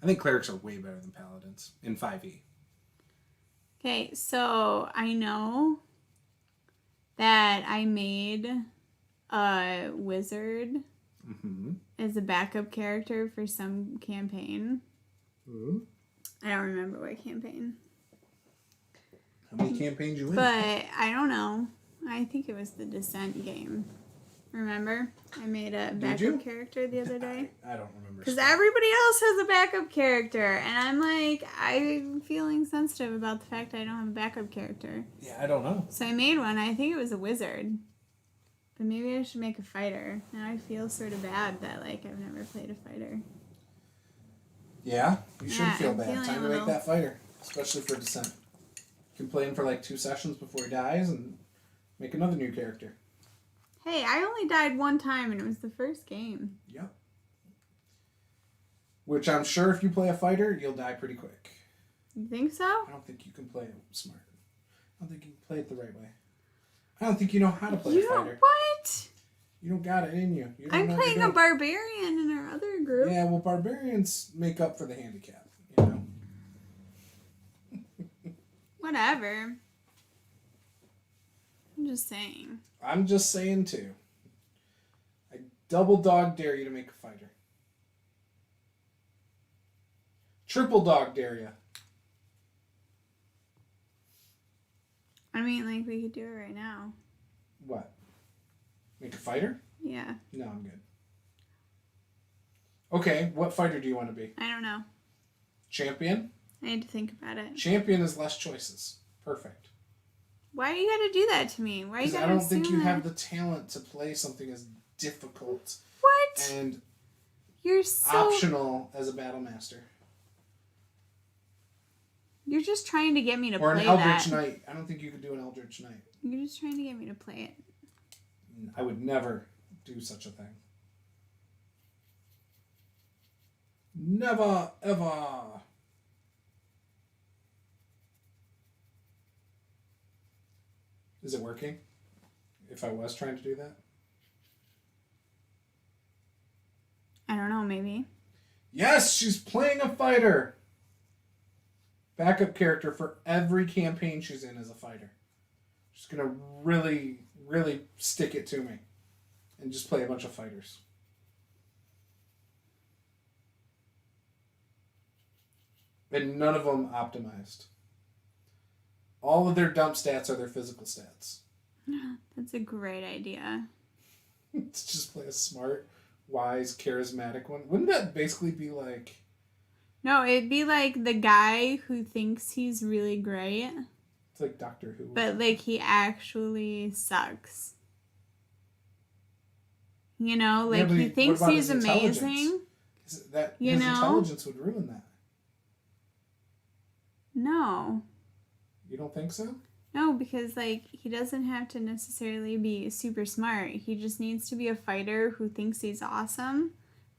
I think clerics are way better than paladins in 5e. Okay, so I know that I made a wizard as a backup character for some campaign. I don't remember what campaign. How many campaigns you in? But I don't know. I think it was the Descent game. Remember? I made a you? backup character the other day. I don't remember. Because everybody else has a backup character. And I'm like, I'm feeling sensitive about the fact I don't have a backup character. Yeah, I don't know. So I made one. I think it was a wizard. But maybe I should make a fighter. Now I feel sort of bad that, like, I've never played a fighter. Yeah, you should Yeah, feel I'm bad. feeling Time a to make little- that fighter, especially for Descent. You can play him for like 2 sessions before he dies and make another new character. Hey, I only died one time and it was the first game. Yep. Which I'm sure if you play a fighter, you'll die pretty quick. You think so? I don't think you can play it smart. I don't think you can play it the right way. I don't think you know how to play You a don't, fighter. what? You don't got it in you. You don't I'm know what playing you're a doing. barbarian in our other group. Yeah, well, barbarians make up for the handicap, you know? Whatever. I'm just saying. I'm just saying, too. I double dog dare you to make a fighter. Triple dog dare you. I mean, like, we could do it right now. What? Make a fighter? Yeah. No, I'm good. Okay, what fighter do you want to be? I don't know. Champion? I need to think about it. Champion is less choices. Perfect. Why you gotta do that to me? Why you Because gotta I don't think assume you that? have the talent to play something as difficult What? and You're so... optional as a battle master. You're just trying to get me to Or an play Eldritch that. Knight. I don't think you could do an Eldritch Knight. You're just trying to get me to play it. I would never do such a thing. Never, ever. Is it working? If I was trying to do that? I don't know, maybe. Yes, she's playing a fighter. Backup character for every campaign she's in as a fighter. She's going to really, really stick it to me. And just play a bunch of fighters. And none of them optimized. All of their dump stats are their physical stats. That's a great idea. To just play a smart, wise, charismatic one. Wouldn't that basically be like... No, it'd be like the guy who thinks he's really great, It's like Doctor Who. but like he actually sucks. You know, Yeah, like but he what thinks about he's his intelligence? amazing. That You his know? intelligence would ruin that. No. You don't think so? No, because like he doesn't have to necessarily be super smart. He just needs to be a fighter who thinks he's awesome,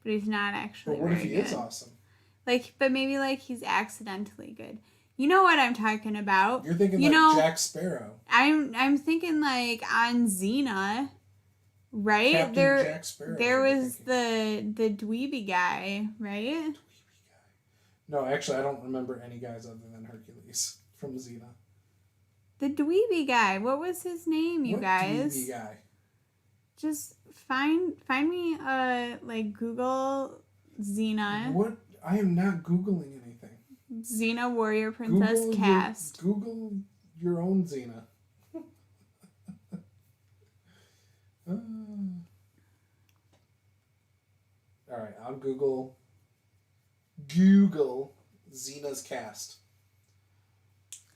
but he's not actually But what if very he good. is awesome? Like, but maybe like he's accidentally good. You know what I'm talking about? You're thinking You like know, Jack Sparrow. I'm thinking like on Xena, right? Captain there Jack Sparrow. there you're was thinking. the dweeby guy, right? No, actually, I don't remember any guys other than Hercules from Xena. The dweeby guy. What was his name, you What guys? dweeby guy? Just find me like Google Xena. What? I am not Googling anything. Xena Warrior Princess Google cast. Google your own Xena. Alright, I'll Google Xena's cast.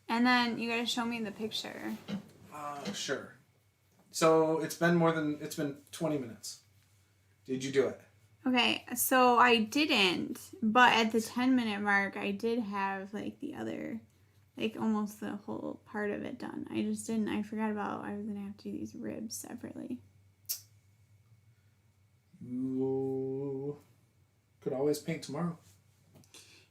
And then you gotta show me the picture. Sure. So it's been 20 minutes. Did you do it? Okay, so I didn't, but at the 10-minute mark, I did have like the other like almost the whole part of it done. I just didn't. I forgot about I was gonna have to do these ribs separately. You could always paint tomorrow.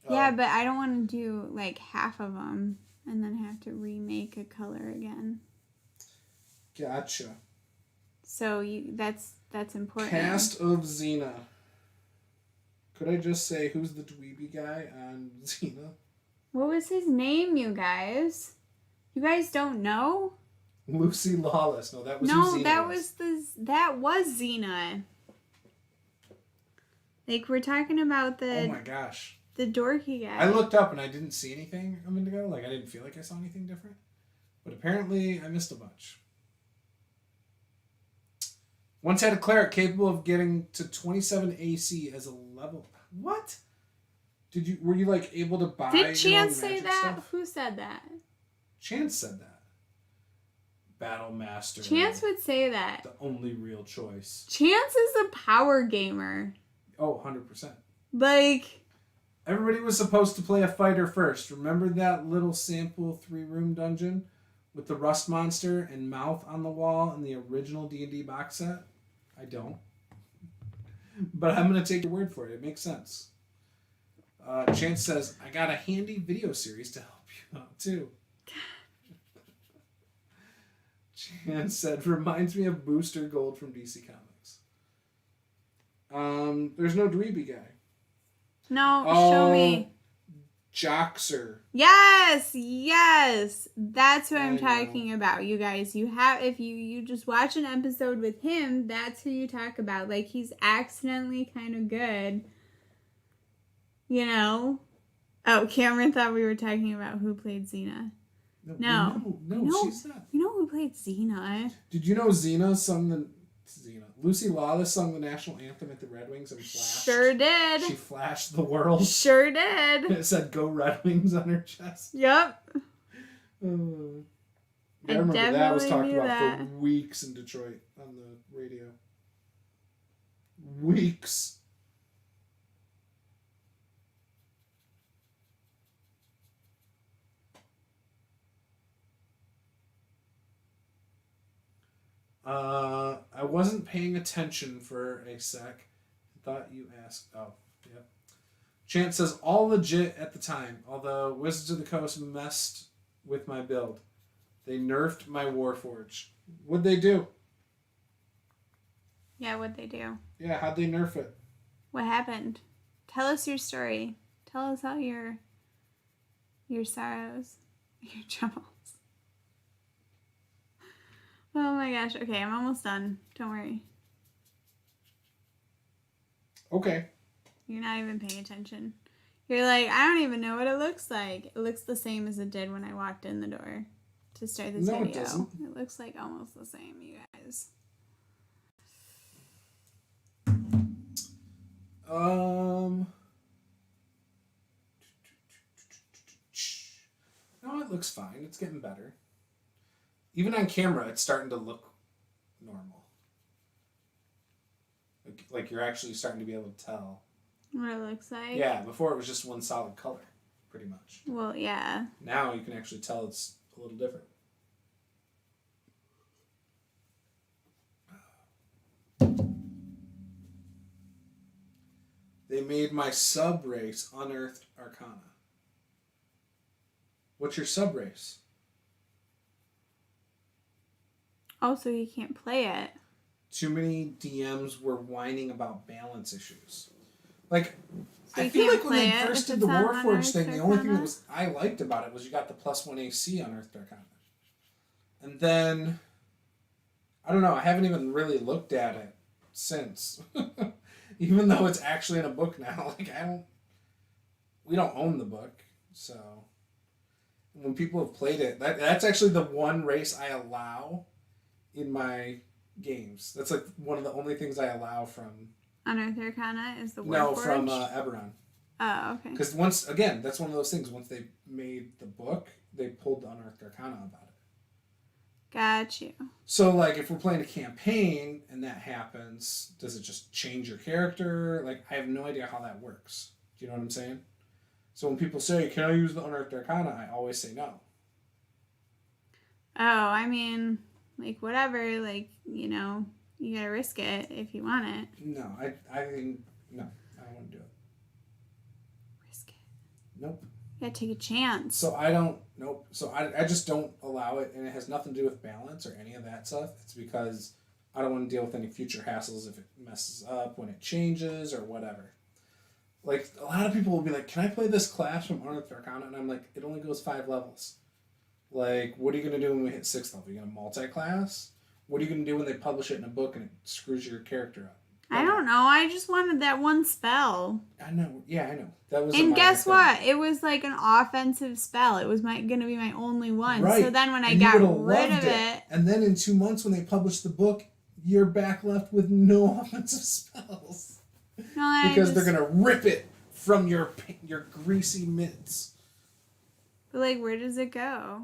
Yeah, but I don't want to do like half of them and then have to remake a color again. Gotcha. So that's important. Cast of Xena. Could I just say who's the dweeby guy on Xena? What was his name, you guys? You guys don't know? Lucy Lawless. No, that was No, who Xena that was. that was Xena. Like we're talking about Oh my gosh. the dorky guy. I looked up and I didn't see anything a minute ago. Like I didn't feel like I saw anything different. But apparently I missed a bunch. Once had a cleric capable of getting to 27 AC as a level. What? Were you like able to buy? Did Chance say magic that? stuff? Who said that? Chance said that. Battle Master. Chance would say that. The only real choice. Chance is a power gamer. Oh, 100%. Like, everybody was supposed to play a fighter first. Remember that little sample 3-room dungeon with the rust monster and mouth on the wall in the original D&D box set? I don't. But I'm going to take your word for it. It makes sense. Chance says, I got a handy video series to help you out, too. Chance said, reminds me of Booster Gold from DC Comics. There's no dweeby guy. no, show me. Joxer. Yes, that's what I'm I talking about, you guys. You have, if you just watch an episode with him, that's who you talk about. Like, he's accidentally kind of good, you know. Oh, Cameron thought we were talking about who played Xena. No, she's not. You know who played Xena? Did you know Lucy Lawless sung the national anthem at the Red Wings and flashed? Sure did. She flashed the world. Sure did. It said "Go Red Wings" on her chest. Yep. I remember that was talked about that. for weeks in Detroit on the radio. Weeks. I wasn't paying attention for a sec. I thought you asked. Oh, yep. Chance says, all legit at the time, although Wizards of the Coast messed with my build. They nerfed my Warforge. What'd they do? Yeah, what'd they do? Yeah, how'd they nerf it? What happened? Tell us your story. Tell us all your sorrows, your troubles. Oh my gosh. Okay, I'm almost done. Don't worry. Okay. You're not even paying attention. You're like, I don't even know what it looks like. It looks the same as it did when I walked in the door to start this video. It doesn't. It looks like almost the same, you guys. No, it looks fine. It's getting better. Even on camera, it's starting to look normal. Like you're actually starting to be able to tell What it looks like? Yeah, before it was just one solid color, pretty much. Well, yeah. Now you can actually tell it's a little different. They made my sub-race Unearthed Arcana. What's your sub-race? Oh, so you can't play it. Too many DMs were whining about balance issues. Like, So I you feel can't like when they play it first if did it's the not Warforged Unearthed thing, the only thing Arcana? that I liked about it was you got the +1 AC on Unearthed Arcana. And then, I don't know, I haven't even really looked at it since. Even though it's actually in a book now. Like, we don't own the book, so when people have played it, that's actually the one race I allow in my games. That's like one of the only things I allow from... Unearthed Arcana is the Warforged? No, from Eberron. Oh, okay. Because that's one of those things, once they made the book, they pulled the Unearthed Arcana about it. Got you. So, like, if we're playing a campaign and that happens, does it just change your character? Like, I have no idea how that works. Do you know what I'm saying? So when people say, can I use the Unearthed Arcana? I always say no. Oh, I mean, like, whatever. Like, you know, you gotta risk it if you want it. No, I think, no, I don't want to do it. Risk it. Nope. You gotta take a chance. So I don't, nope. So I just don't allow it, and it has nothing to do with balance or any of that stuff. It's because I don't want to deal with any future hassles if it messes up, when it changes, or whatever. Like, a lot of people will be like, can I play this class from Unearthed Arcana? And I'm like, it only goes 5 levels. Like, what are you going to do when we hit 6th level? Are you going to multi-class? What are you going to do when they publish it in a book and it screws your character up? I don't know. I just wanted that one spell. I know. Yeah, I know. That was. And guess what? It was like an offensive spell. It was going to be my only one. Right. So then when I And got you would've rid loved of it. And then in 2 months when they published the book, you're back left with no offensive spells. No, Because they're going to rip it from your greasy mitts. But, like, where does it go?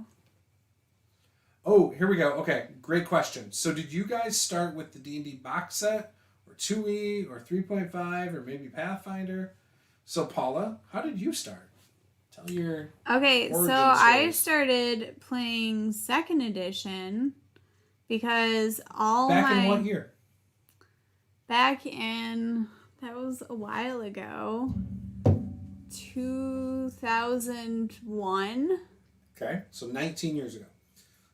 Oh, here we go. Okay, great question. So did you guys start with the D&D box set, or 2E, or 3.5, or maybe Pathfinder? So Paula, how did you start? Tell your Okay, so origin I story. started playing 2nd edition because all Back my... in what year? Back in... That was a while ago. 2001. Okay, so 19 years ago.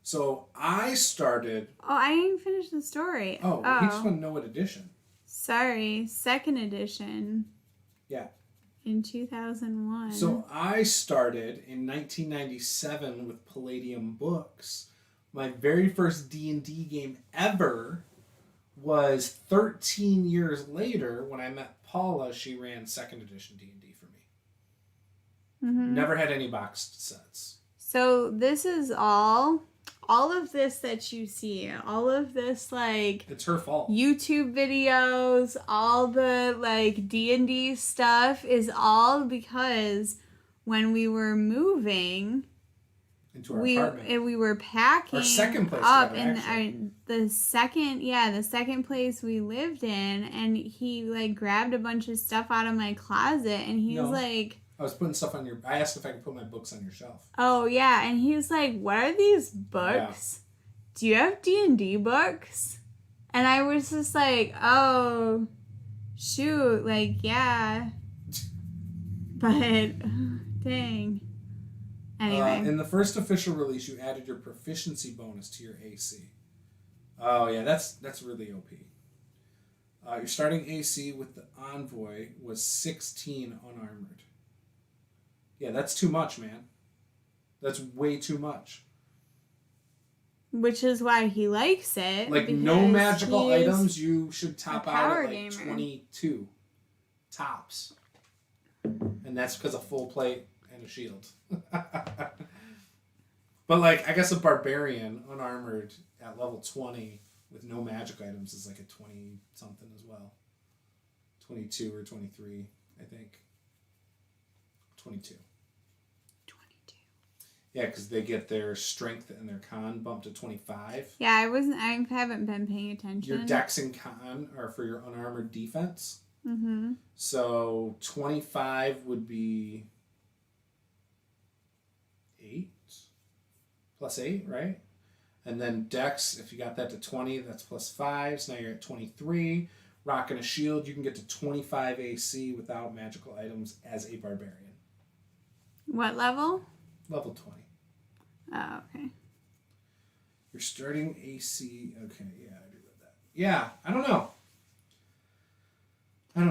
So I started... Oh, I didn't finish the story. Oh, he just want to know what edition. Sorry, 2nd edition. Yeah. In 2001. So I started in 1997 with Palladium Books. My very first D&D game ever was 13 years later when I met Paula. She ran 2nd edition D&D for me. Mm-hmm. Never had any boxed sets. So this is all of this that you see, all of this, like, It's her fault. YouTube videos, all the, like, D&D stuff is all because when we were moving Into our apartment. we were packing Our second place up together, in actually. the second place we lived in, and he, like, grabbed a bunch of stuff out of my closet, and he's No. like, I was putting stuff on your... I asked if I could put my books on your shelf. oh yeah, and he's like, what are these books? Do you have D&D books? And I was just like, oh, shoot, like, yeah. But, dang. Anyway. In the first official release, you added your proficiency bonus to your AC. Oh yeah, that's really OP. Your starting AC with the Envoy was 16 unarmored. Yeah, that's too much, man. That's way too much. Which is why he likes it. Like, no because magical he's items, you should top a out power at like gamer. 22 tops. And that's because of full plate and a shield. But, like, I guess a barbarian, unarmored, at level 20 with no magic items is like a 20-something as well. 22 or 23, I think. 22. 22. Yeah, because they get their strength and their con bumped to 25. Yeah, I haven't been paying attention. Your dex and con are for your unarmored defense. Mm-hmm. So 25 would be 8 plus 8, right? And then dex, if you got that to 20, that's plus 5. So now you're at 23. Rocking a shield, you can get to 25 AC without magical items as a barbarian. What level? Level 20. Oh, okay. Your starting AC. Okay, yeah, I agree with that. Yeah, I don't know. But,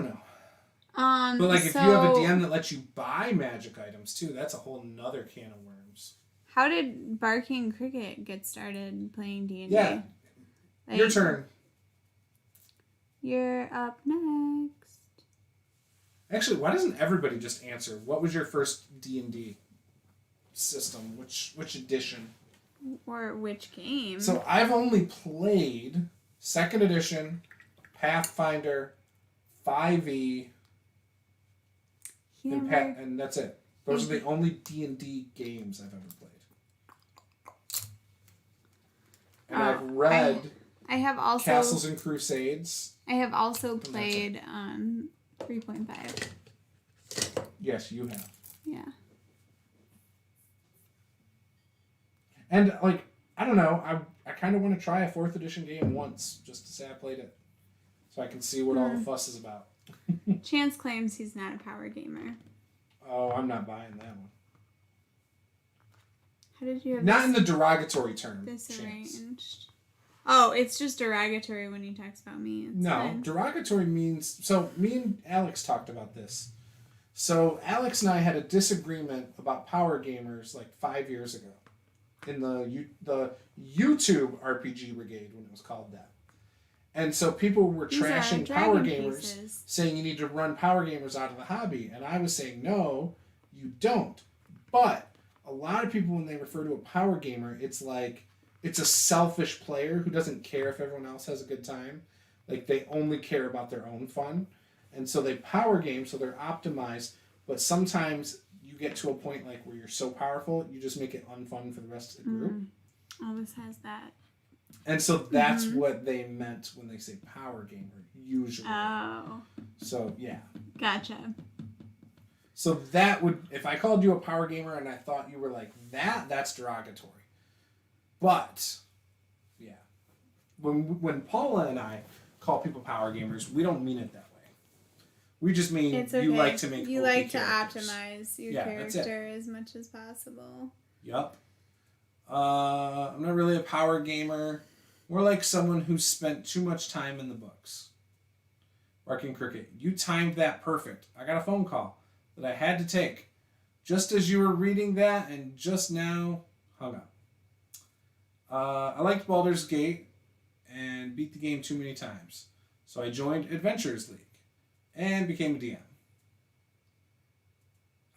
like, if you have a DM that lets you buy magic items, too, that's a whole nother can of worms. How did Barking Cricket get started playing D&D? Yeah. Like, Your turn. You're up next. Actually, why doesn't everybody just answer? What was your first D&D system? Which edition? Or which game? So I've only played 2nd edition, Pathfinder, 5e, and that's it. Those are the only D&D games I've ever played. And I've read I have also Castles and Crusades. I have also played 3.5. Yes, you have. Yeah. And, like, I don't know. I kind of want to try a 4th edition game once, just to say I played it. So I can see what all the fuss is about. Chance claims he's not a power gamer. Oh, I'm not buying that one. How did you have Not in the derogatory term. disarranged? Chance. Oh, it's just derogatory when he talks about me. It's No, fine. derogatory means... So, me and Alex talked about this. So, Alex and I had a disagreement about power gamers like 5 years ago. In the YouTube RPG Brigade, when it was called that. And so people were These are trashing power dragon gamers, pieces. saying you need to run power gamers out of the hobby. And I was saying, no, you don't. But a lot of people, when they refer to a power gamer, it's like it's a selfish player who doesn't care if everyone else has a good time. Like, they only care about their own fun. And so they power game, so they're optimized. But sometimes you get to a point like where you're so powerful, you just make it unfun for the rest of the group. Always has that. And so that's what they meant when they say power gamer, usually. Oh. So, yeah. Gotcha. So that would, if I called you a power gamer and I thought you were like that, that's derogatory. But, yeah. When Paula and I call people power gamers, we don't mean it that way. We just mean It's okay. you like to make You OP like to characters. optimize your Yeah, that's it. character as much as possible. Yup. I'm not really a power gamer. More like someone who spent too much time in the books. Barking Cricket, you timed that perfect. I got a phone call that I had to take just as you were reading that and just now hung up. I liked Baldur's Gate and beat the game too many times. So I joined Adventurers League and became a DM.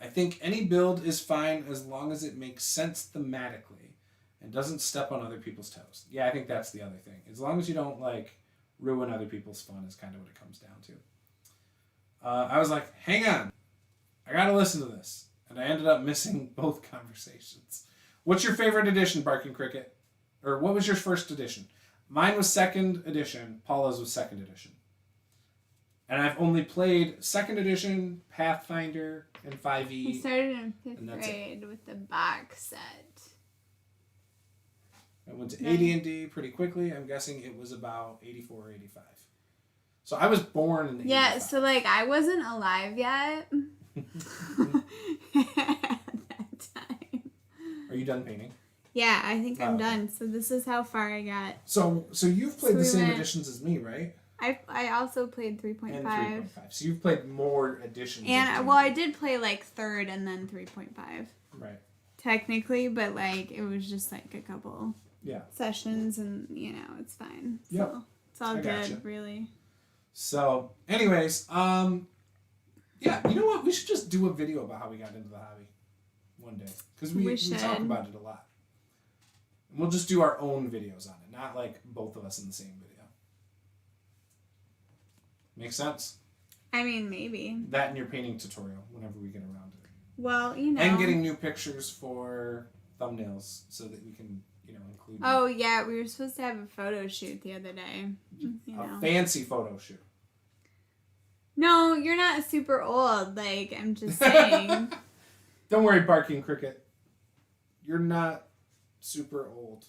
I think any build is fine as long as it makes sense thematically and doesn't step on other people's toes. Yeah, I think that's the other thing. As long as you don't, like, ruin other people's fun is kind of what it comes down to. I was like, hang on. I gotta listen to this. And I ended up missing both conversations. What's your favorite edition, Barking Cricket? Or what was your first edition? Mine was 2nd edition. Paula's was 2nd edition. And I've only played 2nd edition, Pathfinder, and 5e. I started in 5th and that's grade with the box set. I went to AD&D pretty quickly. I'm guessing it was about 84 or 85. So I was born in 85. Yeah, so like I wasn't alive yet at that time. Are you done painting? Yeah, I think I'm okay. done. So this is how far I got. So you've played So the we same went- editions as me, right? I also played 3.5. And 3.5. So you've played more editions. And of I D&D. did play like 3rd and then 3.5 Right. technically, but like it was just like a couple Yeah. sessions and it's fine. Yep. So it's all I good, gotcha. really. So, anyways, yeah, you know what? We should just do a video about how we got into the hobby one day. Because we talk should. about it a lot. And we'll just do our own videos on it, not like both of us in the same video. Make sense? I mean, maybe. That and your painting tutorial whenever we get around to it. Well, And getting new pictures for thumbnails so that we can, include Oh, yeah, we were supposed to have a photo shoot the other day. a fancy photo shoot. No, you're not super old. Like, I'm just saying. Don't worry, Barking Cricket. You're not super old.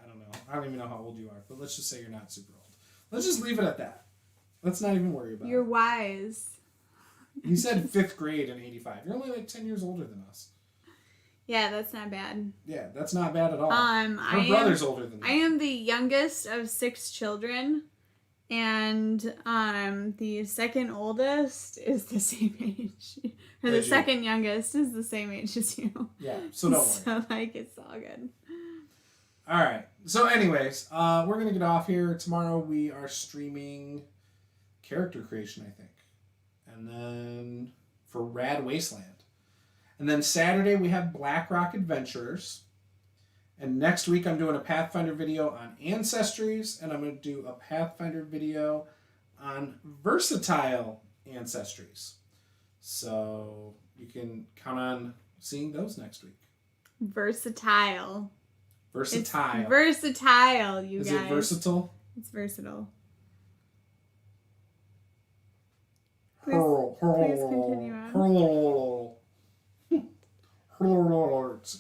I don't know. I don't even know how old you are, but let's just say you're not super old. Let's just leave it at that. Let's not even worry about You're it. wise. You said 5th grade in 85. You're only like 10 years older than us. Yeah, that's not bad. Yeah, that's not bad at all. Her Her brother's older than that. I am the youngest of 6 children, and the second oldest is the same age. Or the As you. second youngest is the same age as you. Yeah, so don't worry. So, like, it's all good. All right. So, anyways, we're going to get off here. Tomorrow we are streaming character creation, I think. And then for Rad Wasteland. And then Saturday we have Blackrock Adventurers. And next week I'm doing a Pathfinder video on Ancestries. And I'm going to do a Pathfinder video on Versatile Ancestries. So you can count on seeing those next week. Versatile. Versatile. It's versatile, you Is guys. it versatile? It's versatile. Please continue on. Hurl.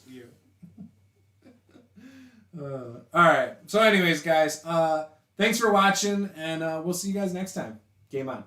you. All right. So anyways, guys, thanks for watching, and we'll see you guys next time. Game on.